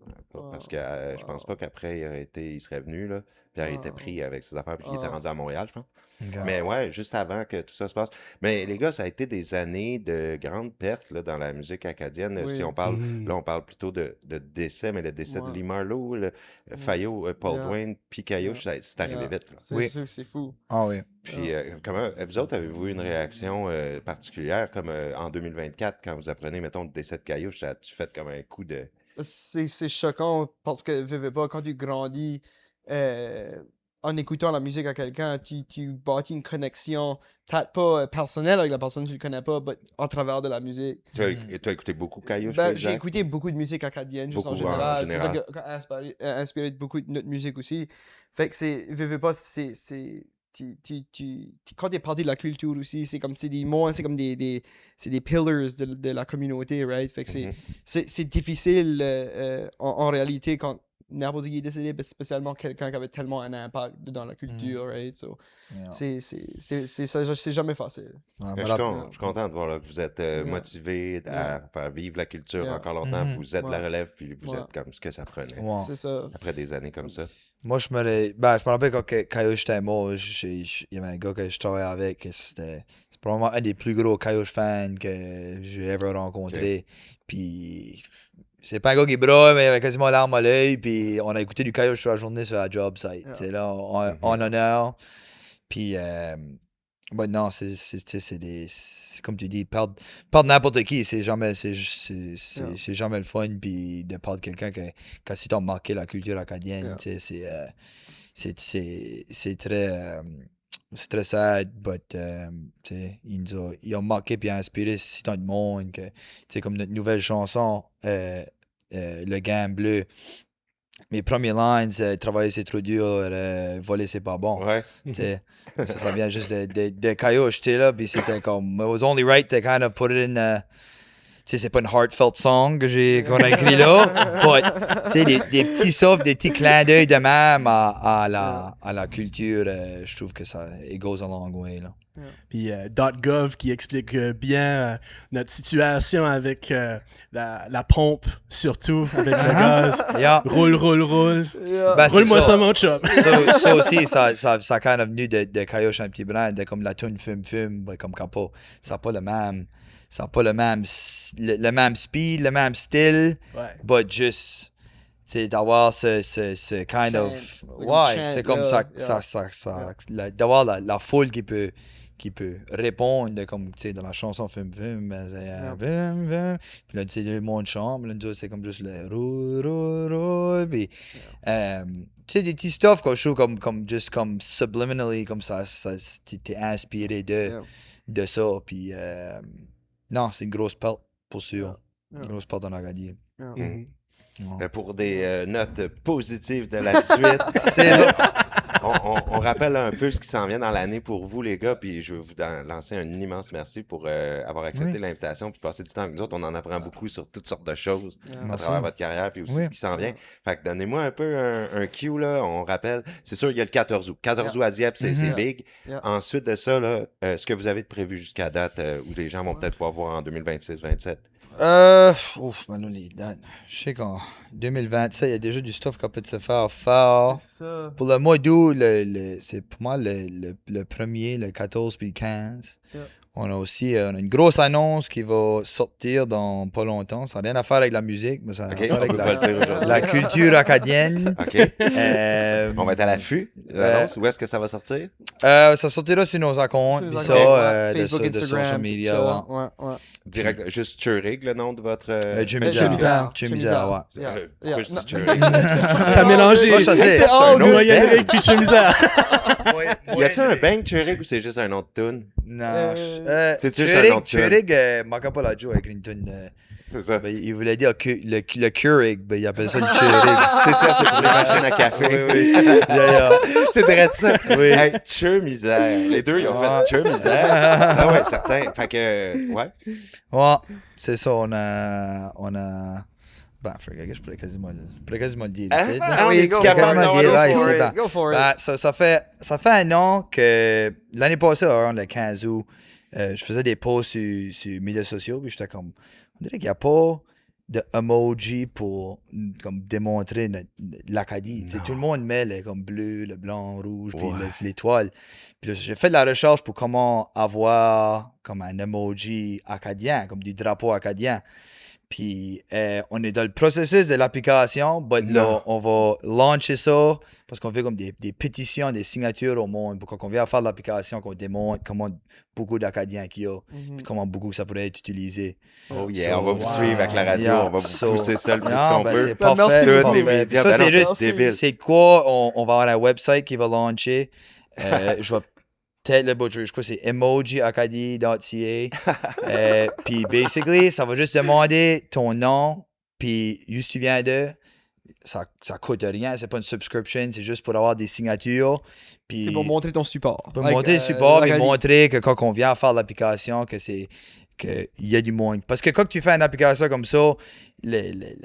Parce que je pense pas qu'après il serait venu, là. Pierre était pris avec ses affaires, puis il était rendu à Montréal, je pense. Okay. Mais ouais, juste avant que tout ça se passe. Mais les gars, ça a été des années de grandes pertes là, dans la musique acadienne. Oui. Si on parle, Mm. là, on parle plutôt de décès, mais le décès de Ouais. Lee Marlowe, Fayot, Paul Yeah. Dwayne, puis Caillou, Yeah. c'est arrivé Yeah. vite. Là. C'est Oui. sûr que c'est fou. Ah oui. Puis, comment, vous autres, avez-vous eu une réaction particulière, comme en 2024, quand vous apprenez, mettons, le décès de Caillou, ça a-tu fait comme un coup de... C'est choquant parce que, veux pas, quand tu grandis en écoutant la musique à quelqu'un, tu bâtis une connexion, peut-être pas personnelle avec la personne que tu ne connais pas, mais à travers de la musique. Tu as écouté beaucoup Caillou, Ben, toi, j'ai Jack? écouté beaucoup de musique acadienne, juste en Beaucoup, en général. C'est ça général. qui a inspiré beaucoup de notre musique aussi. Fait que veux pas, quand t'es parti de la culture aussi, c'est comme c'est des mots, c'est comme c'est des pillars de la communauté, right? Fait que Mhm. c'est difficile en réalité quand n'importe qui est décédé, spécialement quelqu'un qui avait tellement un impact dans la culture, right? So, Yeah. c'est jamais facile. Ouais, Mais voilà. je suis content de voir là, que vous êtes motivé à faire vivre la culture Yeah. encore longtemps. Mhm. Vous êtes la Ouais. relève, puis vous Ouais. êtes comme ce que ça prenait. Ouais. C'est ça. Après des années comme ça. Moi, je me rappelle quand Caillouche était mort, il y avait un gars que je travaillais avec, c'est probablement un des plus gros Caillouche fans que j'ai ever rencontré. Puis, c'est pas un gars qui broie, mais il avait quasiment l'arme à l'œil, puis on a écouté du Caillouche toute la journée sur la job site. Yeah. C'est là, en honneur. Puis, non, c'est comme tu dis, perdre n'importe qui, c'est jamais le fun, puis de perdre quelqu'un qui a si tant marqué la culture acadienne, Yeah. tu sais, c'est très sad, but tu sais, il a marqué puis inspiré si tant de monde que, tu sais, comme notre nouvelle chanson, Le Gain Bleu. Mes premiers lines, travailler c'est trop dur, voler c'est pas bon. Ouais. Tu sais, ça vient juste de Caillouche, tu sais, là, puis c'était comme, it was only right to kind of put it in, tu sais, c'est pas une heartfelt song qu'on a écrit là, but, tu sais, des petits sauf, des petits clins d'œil de même à la culture, je trouve que ça, it goes a long way, là. Puis .gov qui explique bien notre situation avec la pompe, surtout, avec le gaz. Yeah. Roule. Ben, Roule-moi c'est ça, mon chum. Ça aussi, ça a kind of venu de Coyote un petit brand, de comme la tune fume, ben, comme Capo. Ça n'a pas le même. Ça n'a pas le même speed, le même style, Ouais. but just, tu sais, d'avoir ce kind Chant. of. C'est comme Ouais, chant, c'est comme yeah, ça, d'avoir la foule qui peut répondre, comme, tu sais, dans la chanson Fume, ben, c'est puis là, tu sais, le monde chante, là, nous autres, c'est comme juste le roule, puis, tu sais, des petits stuff que je trouve comme subliminally, comme ça t'es inspiré de ça, puis, non, c'est une grosse perte, pour sûr. Yeah. Grosse perte en Acadie. Mhm. Pour des notes positives de la suite, on rappelle un peu ce qui s'en vient dans l'année pour vous, les gars, puis je veux vous lancer un immense merci pour avoir accepté l'invitation puis passer du temps avec nous autres. On en apprend beaucoup sur toutes sortes de choses à travers votre carrière puis aussi ce qui s'en vient. Fait que donnez-moi un peu un cue, là. On rappelle, c'est sûr, il y a le 14 août. 14 août à Dieppe, c'est big. Yeah. Ensuite de ça, là, ce que vous avez de prévu jusqu'à date où les gens vont peut-être pouvoir voir en 2026-27? Ben là, les dates. Je sais qu'en 2027, il y a déjà du stuff qu'on peut se faire fort. Ça. Pour le mois d'août, c'est pour moi le premier, le 14 puis le 15. Yeah. On a aussi une grosse annonce qui va sortir dans pas longtemps. Ça n'a rien à faire avec la musique, mais ça a à faire avec la culture acadienne. OK. On va être à l'affût. Où est-ce que ça va sortir? Ça sortira sur nos comptes, puis ça, Facebook, de Instagram, social tout media. ça. Ouais. Ouais. Direct, juste Churig, le nom de votre... Chemizard, ouais. Pourquoi je dis Non. Churig? T'as mélangé. Moi, je sais. C'est un autre Moyen-Rick puis Chemizard. Y a-tu un bang Churig ou c'est juste un nom de tune? Non. C'est-tu juste un nom de tune? Churig, manquait pas la joie avec une tune. C'est ça. Ben, il voulait dire le Keurig, ben, il appelle ça le Churig. C'est ça, c'est pour les machines à café. Oui. C'est direct ça. Oui. Hey, Tcheu misère. Les deux, ils ont fait Tcheu misère. Ah ouais, certain. Fait que, ouais. Ouais, c'est ça, on a... Ben, je pourrais quasiment le dire. Hein? ici. Ah, Oui, go tu peux for it, quasiment no, le dire, go là, for ici, it. ben. Go for it. Ben, ça fait un an que l'année passée, around le 15 août, je faisais des posts sur les médias sociaux, puis j'étais comme, on dirait qu'il n'y a pas de emoji pour comme démontrer l'Acadie. Tu sais, tout le monde met le comme bleu, le blanc, rouge, puis l'étoile. Puis là, j'ai fait de la recherche pour comment avoir comme un emoji acadien, comme du drapeau acadien. Puis on est dans le processus de l'application, mais là, on va lancer ça parce qu'on fait comme des pétitions, des signatures au monde pour qu'on vienne faire l'application, qu'on démontre comment beaucoup d'Acadiens qu'il y a, puis comment beaucoup ça pourrait être utilisé. Oh yeah, on va vous suivre avec la radio, on va vous pousser ça le plus Non, qu'on ben, peut. c'est parfait, merci c'est Tous les parfait. médias, Ça, ben c'est non, juste, débile. c'est quoi, on va avoir un website qui va lancer. Je vais peut-être le butcher, je crois que c'est emojiacadie.ca. Puis, basically, ça va juste demander ton nom, puis où tu viens de. Ça coûte rien, c'est pas une subscription, c'est juste pour avoir des signatures. Puis, C'est pour montrer ton support. pour montrer le support, et montrer que quand on vient faire l'application, qu'il y a du monde. Parce que quand tu fais une application comme ça,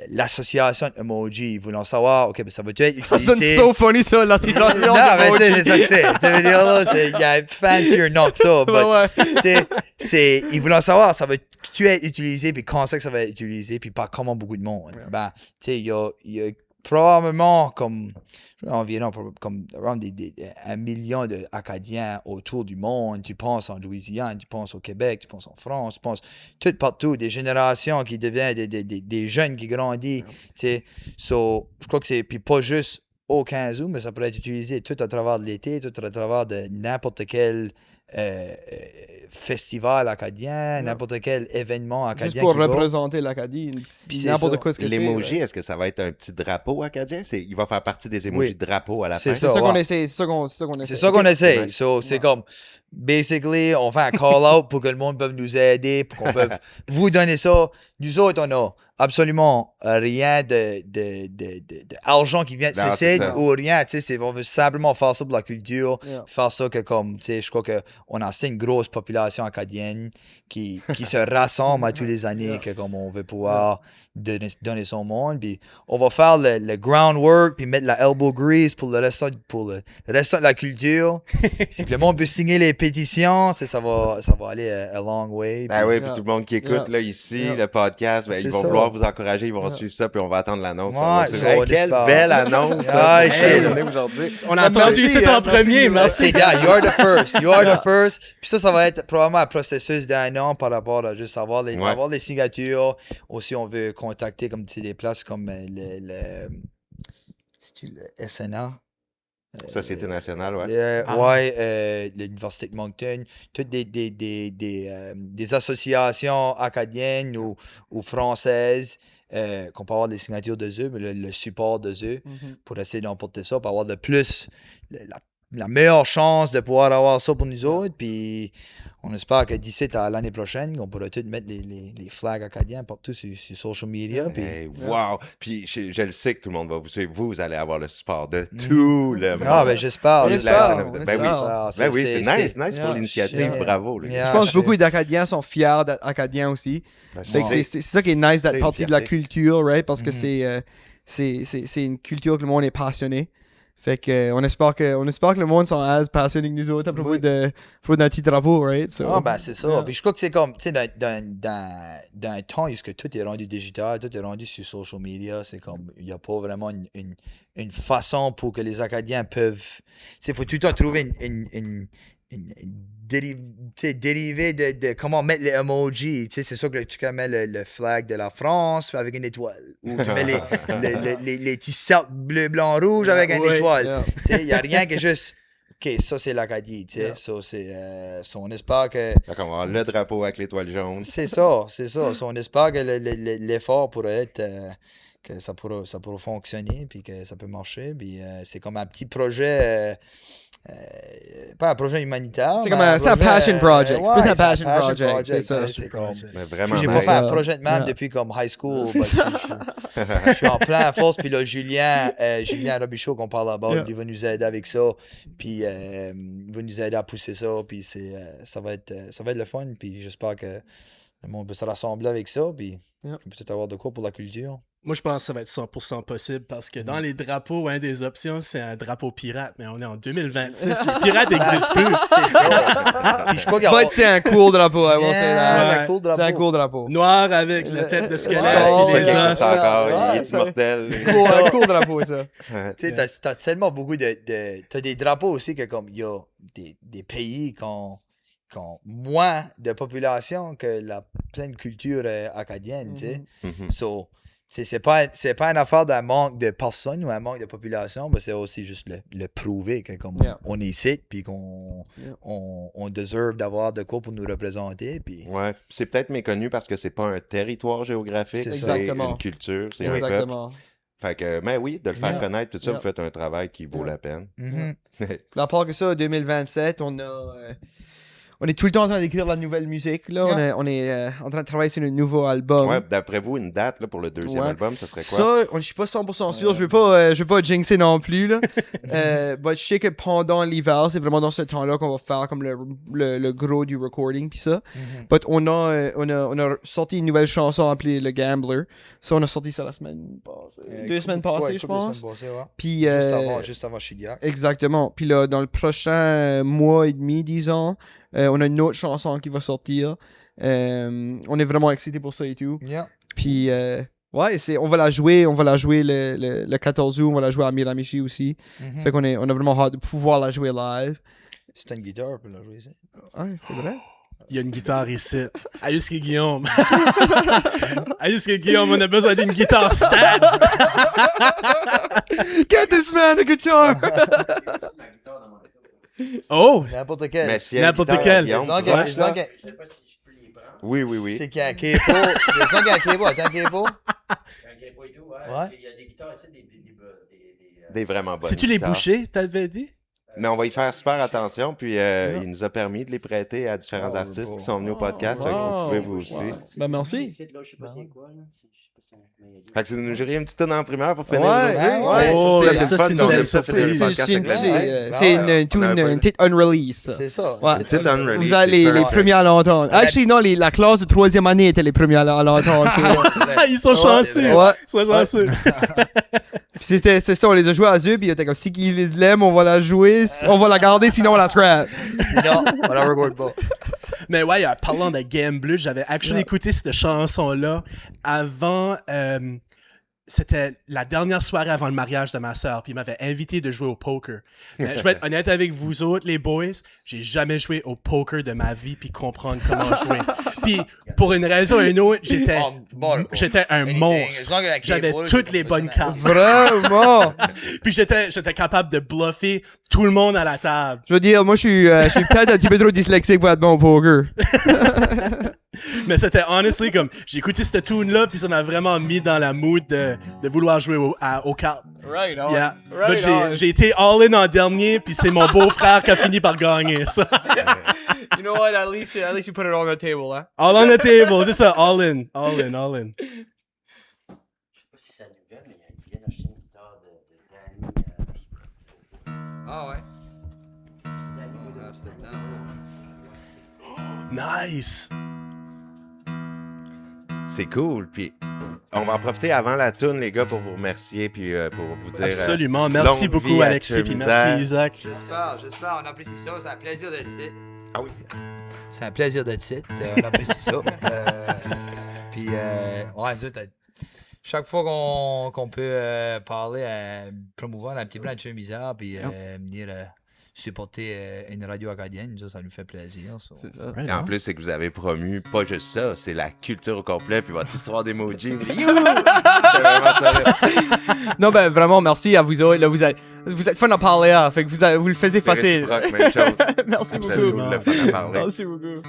l'association emoji, ils voulaient savoir, OK, ben ça va être Ça sonne utilisé. so funny, ça, l'association. Non, mais tu sais, c'est ça que c'est. Tu veux dire, là, il y a fancier nom que ça. Ouais. Ils voulaient savoir, ça va tu être utilisé, puis quand c'est que ça va être utilisé, puis par comment beaucoup de monde. Ben, tu sais, il y a probablement comme environ comme around 1 million d'Acadiens autour du monde. Tu penses en Louisiane, tu penses au Québec, tu penses en France, tu penses tout partout, des générations qui deviennent des jeunes qui grandissent. Tu sais, je crois que c'est puis pas juste au 15 août, mais ça pourrait être utilisé tout à travers de l'été, tout à travers de n'importe quel festival acadien, n'importe quel événement acadien. Juste pour qui va. représenter l'Acadie, c'est n'importe ça. quoi ce que c'est. L'emoji, ouais. est-ce que ça va être un petit drapeau acadien? Il va faire partie des emojis de drapeau à la fin? C'est C'est ça ouais. qu'on essaie, c'est ça qu'on essaie. C'est ça qu'on essaie. Ouais. C'est comme, basically, on fait un call-out pour que le monde puisse nous aider, pour qu'on puisse vous donner ça. Nous autres, on a absolument rien de argent qui vient de Non, ces c'est sites ça. ou rien. Tu sais, on veut simplement faire ça pour la culture, Yeah. faire ça que comme, tu sais, je crois qu'on a assez une grosse population acadienne qui se rassemble à tous les années, que comme on veut pouvoir donner son monde. Puis on va faire le groundwork, puis mettre la elbow grease pour le restant de la culture. Si le monde peut signer les pétitions, tu sais, ça va aller a long way. Ben puis- oui, puis tout le monde qui écoute là, ici, le podcast, ben, C'est ils vont ça. vouloir vous encourager, ils vont suivre ça, puis on va attendre l'annonce. Ouais, On va ça, dire, hey, on quelle espère. belle annonce! Ah, ça, pour shit. donner aujourd'hui. On a entendu, Merci, c'est en merci, premier, merci. merci. C'est bien, you're the first. You are the first. Puis ça va être probablement un processus d'1 an par rapport à juste avoir les signatures. Aussi, on veut contacter comme tu sais, des places comme c'est-tu le SNA. Société nationale, ouais. L'Université de Moncton, toutes des associations acadiennes ou françaises qu'on peut avoir des signatures de eux, mais le support de eux pour essayer d'emporter ça, pour avoir le plus, la meilleure chance de pouvoir avoir ça pour nous autres. Puis on espère que d'ici à l'année prochaine, on pourra tous mettre les flags acadiens partout sur social media. Puis, Hey, wow! Puis je le sais que tout le monde va vous suivre. Vous allez avoir le support de tout le monde. ben j'espère. On espère, on Ben oui, espère. ben oui, c'est nice pour yeah, l'initiative. yeah. Bravo. Les gars. Yeah. Je pense que je- beaucoup d'Acadiens sont fiers d'être Acadiens aussi. Ben, Fait que c'est ça qui est nice c'est d'être une partie de la fierté. culture, right? Parce que Mhm. c'est une culture que le monde est passionné. Fait que on espère que le monde sont as passionnés que nous autres à propos d'un petit drapeau, right? So, Ah, ben c'est ça. yeah. Puis je crois que c'est comme, tu sais, dans un temps où tout est rendu digital, tout est rendu sur social media, c'est comme, il n'y a pas vraiment une façon pour que les Acadiens peuvent. Tu sais, il faut tout le temps trouver une dérivée de comment mettre les emojis. Tu sais, c'est sûr que tu mets le flag de la France avec une étoile. Ou tu mets les petits cercles bleu, blanc, rouge avec une Ouais. étoile. Yeah. Tu sais, il n'y a rien que juste. OK, ça c'est l'Acadie, tu sais. Yeah. Ça, c'est. On espère que. Fait qu'on va avoir le drapeau avec l'étoile jaune. C'est ça, c'est ça. So, on espère que l'effort pourrait être. Que ça pourra fonctionner, puis que ça peut marcher. Puis c'est comme un petit projet. Pas un projet humanitaire. C'est mais comme c'est un passion project. C'est plus un c'est passion project, c'est ça. C'est comme. Mais vraiment J'ai pas nice. fait un ça. projet de même Yeah. depuis comme high school. Je suis en plein force. Puis là, Julien Robichaud, qu'on parle là-bas, Yeah. il va nous aider avec ça. Puis il va nous aider à pousser ça. Puis ça va être le fun. Puis j'espère que le monde peut se rassembler avec ça. Puis Yeah. on peut peut-être avoir de quoi pour la culture. Moi, je pense que ça va être 100% possible parce que dans les drapeaux, une des options, c'est un drapeau pirate. Mais on est en 2026. Les pirates n'existent plus. C'est ça. Puis je crois qu'il y a. But c'est un cool drapeau, I will say that. Yeah, un cool drapeau. C'est un cool drapeau. Noir avec la tête de squelette Oh, et Ça les yeah. os. existe encore. Ouais, Il est ça- immortel. Un cool drapeau, ça. Ouais. Tu sais, t'as tellement beaucoup t'as des drapeaux aussi que comme il y a des pays qui ont moins de population que la pleine culture acadienne, tu sais. Mhm. So, c'est pas une affaire d'un manque de personnes ou un manque de population, mais c'est aussi juste le prouver que comme Yeah. on est ici, puis qu'on Yeah. on deserve d'avoir de quoi pour nous représenter, puis Ouais. C'est peut-être méconnu parce que c'est pas un territoire géographique, C'est c'est ça. Exactement. une culture, c'est un peuple. Exactement. Fait que, mais oui, de le faire Yeah. connaître, tout ça, Yeah. vous faites un travail qui vaut Yeah. la peine. mhm. Puis à part que ça, en 2027, on est tout le temps en train d'écrire la nouvelle musique. Là. On est en train de travailler sur un nouveau album. Ouais, d'après vous, une date là, pour le deuxième Ouais. album, ça serait quoi? Ça, je suis pas 100% sûr. Je veux pas jinxer non plus. Là. But je sais que pendant l'hiver, c'est vraiment dans ce temps-là qu'on va faire comme le gros du recording puis ça. Mhm. But on a sorti une nouvelle chanson appelée Le Gambler. Ça, on a sorti ça la semaine passée. 2 semaines passées, je pense. Puis, Juste avant Chidiac. exactement. Puis là, dans le prochain mois et demi, disons, on a une autre chanson qui va sortir. On est vraiment excités pour ça et tout. Yeah. Puis, ouais, on va la jouer le 14 août. On va la jouer à Miramichi aussi. Mhm. Fait qu'on a vraiment hâte de pouvoir la jouer live. C'est une guitare pour la jouer ici. Ouais, c'est vrai. Il y a une guitare ici. Ayuski Guillaume. Ayuski Guillaume, on a besoin d'une guitare stat. Get this man a guitar! Oh! N'importe quel. Mais si elle N'importe guitare, quel. Guillaume, Donc, proche, donc, là. Oui, oui, oui. c'est qu'il y a un capo. C'est ça qu'il y a un capo. Attends, un capo. et tout, Ouais. Il y a des guitares ici, Des vraiment bonnes C'est-tu les guitares. bouchers, t'avais dit? Mais on va y faire super attention, puis il nous a permis de les prêter à différents artistes qui sont venus au podcast, fait que vous pouvez vous aussi. Ben, merci. Fait que si vous nous juriez une petite tonne en primeur pour finir Ouais, aujourd'hui. ouais. Oh, Ça, ça, c'est le fun c'est de donner une ça, finir le podcast avec la musique. C'est une tune, une petite unrelease. C'est ça. Ouais. Une petite unreleased, Vous allez c'est les perfect. premiers à l'entendre. Actually, non, la classe de 3e année était les premiers à l'entendre. Ils sont chanceux. Ouais. Ils sont chanceux. Puis c'était ça, on les a joués à eux, puis ils étaient comme si ils les l'aiment, on va la jouer, on va la garder, sinon on la scrap. Non, on la regarde pas. Mais ouais, parlant de Game Bleu, j'avais actually écouté cette chanson-là avant. C'était la dernière soirée avant le mariage de ma sœur, puis il m'avait invité de jouer au poker. Mais je vais être honnête avec vous autres, les boys, j'ai jamais joué au poker de ma vie puis comprendre comment jouer. Puis pour une raison ou une autre, j'étais un monstre. J'avais toutes les bonnes cartes. Vraiment! Puis j'étais capable de bluffer tout le monde à la table. Je veux dire, moi je suis peut-être un petit peu trop dyslexique pour être bon au poker. Mais c'était honestly comme j'ai écouté cette tune là puis ça m'a vraiment mis dans la mood de vouloir jouer aux cartes. Right on. Yeah. Right Donc, j'ai été all in en dernier puis c'est mon beau-frère qui a fini par gagner ça. You know what, at least you put it on the table, hein? All on the table, c'est ça, all in. Je sais pas si c'est nouvelle, mais il vient d'acheter une guitare de Danny. Ah ouais. Nice. C'est cool, puis on va en profiter avant la toune, les gars, pour vous remercier, puis pour vous dire... Absolument. Merci longue beaucoup, vie à Alexis, puis Misère. merci, Isaac. J'espère, on apprécie ça, c'est un plaisir d'être ici. Ah oui. C'est un plaisir d'être ici, on apprécie ça. Puis, ouais, nous autres, chaque fois qu'on peut parler, promouvoir un petit peu la Tueur Misère, puis venir supporter une radio acadienne, ça nous fait plaisir. So. C'est ça. Et en plus, c'est que vous avez promu pas juste ça, c'est la culture au complet, puis votre histoire d'emoji. C'est vraiment ça. Non, ben vraiment, merci à vous autres. Là, vous êtes fun à parler, hein, fait que vous le faisiez C'est facile. réciproque, même chose. Merci C'est beaucoup. cool, le fun à parler. Merci beaucoup.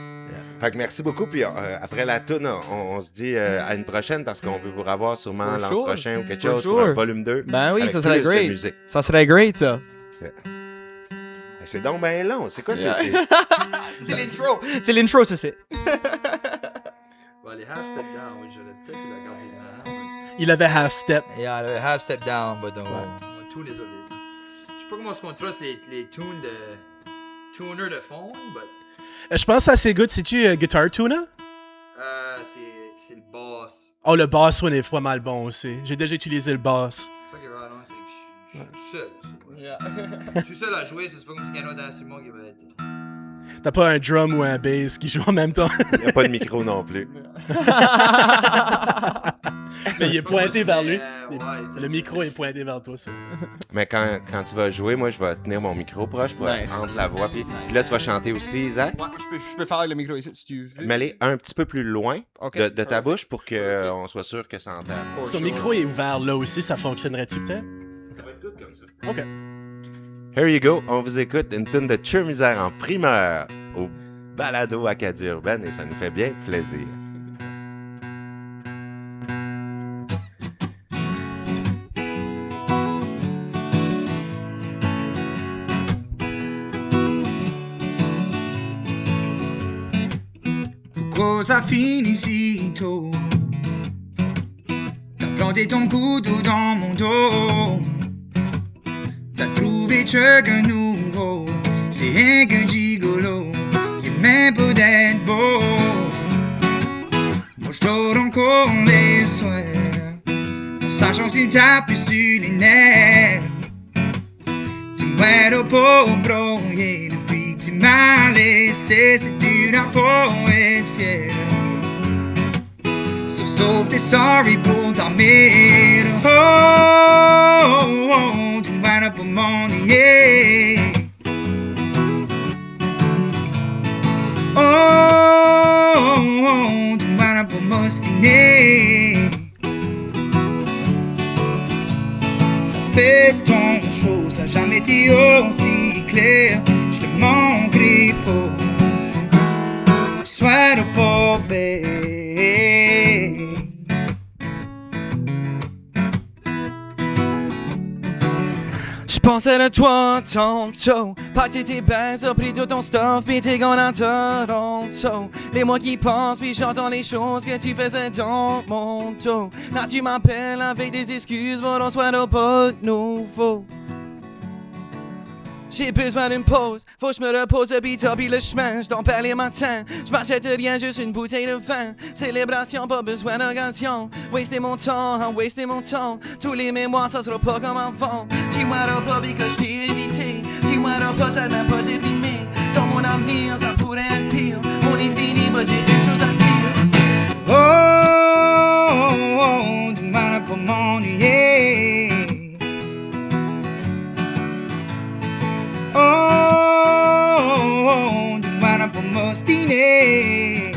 Fait que merci beaucoup, puis après la toune, on se dit à une prochaine, parce qu'on veut vous revoir sûrement For l'an sure. prochain ou quelque For chose, sure. pour un volume 2. Ben oui, avec ça serait plus de great. musique. Ça serait great, ça. C'est donc bien long, c'est quoi ça? Yeah. C'est l'intro. C'est l'intro, ça c'est. Well, les half step down, oui, j'aurais peut-être pu la garder maintenant. Il avait half step. Yeah, le half step down, but on tune les autres. Je sais pas comment est-ce qu'on trace les tunes de tuner de fond, but Je pense que ça c'est good. C'est-tu Guitar Tuner? c'est le boss. Oh, le bass one est pas mal bon aussi. J'ai déjà utilisé le bass. C'est ça qui est vraiment, c'est que je suis tout seul. Je suis tout seul à jouer, c'est pas comme si quelqu'un d'autre d'instrument qui va être. T'as pas un drum ou un bass qui joue en même temps. Il n'y a pas de micro non plus. Mais il est pointé vers lui. Ouais, Le micro est pointé vers toi aussi. Mais quand tu vas jouer, moi, je vais tenir mon micro proche pour Nice. entendre la voix. Puis là, tu vas chanter aussi, Isaac. Ouais, je peux faire le micro ici si tu veux. Mais aller un petit peu plus loin Ok, de ta perfect. bouche pour qu'on soit sûr que ça entend. Son micro est ouvert là aussi, ça fonctionnerait-tu peut-être? Ça va être good comme ça. Ok. Here you go, on vous écoute une tune de Tueur Misère en primeur au Balado Acadie Urbaine et ça nous fait bien plaisir. Cosa finit si tôt? T'as planté ton couteau dans mon dos. T'as trouvé quelqu'un nouveau. C'est un qu'un gigolo. Il est même pas d'être beau. Moi j'dors encore les soirs, en sachant que tu tapes sur les nerfs. Tu muero pour broyer depuis que tu m'as laissé. C'est dur à pas être fier. Sauf t'es sorry pour ta mère. Oh, oh, oh, tu vas pas m'ennuyer. Oh, oh, oh, tu vas pas m'ostiner. Fais ton show, ça a jamais été aussi clair. Je te manquerai pas. Sois le pauvre. pensé de toi tantôt. Pas que t'étais bien, ça pris tout ton stuff, pis t'es gone à Toronto. Les mois qui passent, puis j'entends les choses que tu faisais dans mon dos. Là tu m'appelles avec des excuses, mais on soit pas de nouveau. J'ai besoin d'une pause, faut que je me repose depuis puis le chemin, je t'en perds les matins. Je m'achète rien, juste une bouteille de vin. Célébration, pas besoin d'occasion. Waster mon temps, tous les mémoires, ça sera pas comme avant. Dis-moi pas que je t'ai évité, dis-moi pas ça m'a pas déprimé. Dans mon avenir, ça pourrait être pire. On est fini, mais j'ai quelque chose à dire. Oh, dis-moi pas m'ennuyer. Oh, du mal pour m'ostiner.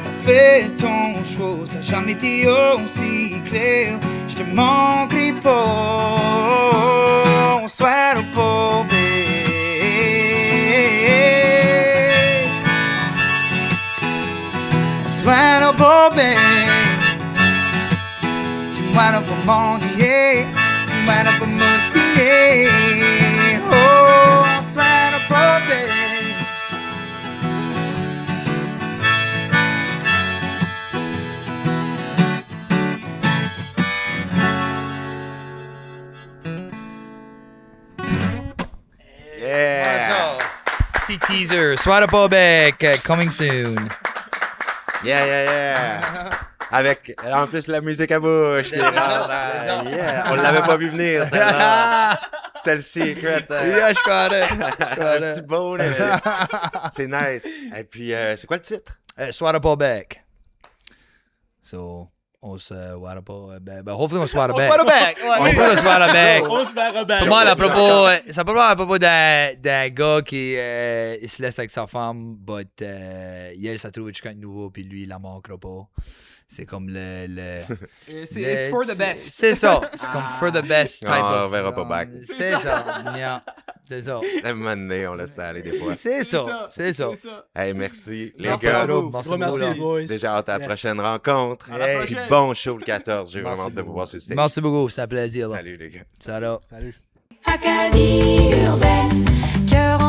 T'as fait ton choix, ça n'a jamais été aussi clair. Je te manquerai pas, on soit au pauvre. On soit au pauvre. Du mal pour m'ennuyer. Mana for musty, oh, I swear to God. Yeah! Petit teaser, Swat Up Bobek, coming soon. Yeah! Avec, en plus, la musique à bouche. Yeah. On l'avait pas vu venir, celle-là. C'était le secret. Yeah, je connais. Un petit bonus. C'est nice. Et puis, c'est quoi le titre? Swat Up Bobek. So, on se swat pas. Ben, hopefully on se swat back. Hopefully on se swat back. On se verra bien. C'est pas mal à propos, c'est pas mal à propos d'un gars qui il se laisse avec sa femme, but elle, ça trouve quelqu'un de nouveau, puis lui, il la manquera pas. C'est comme It's for the best. C'est ça. C'est comme for the best type On of. verra pas back. C'est ça. Yeah. C'est ça. À un moment donné, on laisse ça aller des fois. C'est ça. C'est ça. Hey, merci, les Merci gars. à vous. Gros merci, les boys. Déjà hâte à la Yes. prochaine rencontre. À la Puis prochaine. bon show le 14. J'ai vraiment Merci hâte de vous beaucoup. voir sur le stage. Merci beaucoup. C'est un plaisir. Là. Salut, les gars. Salut. Salut. Acadie urbaine, cœur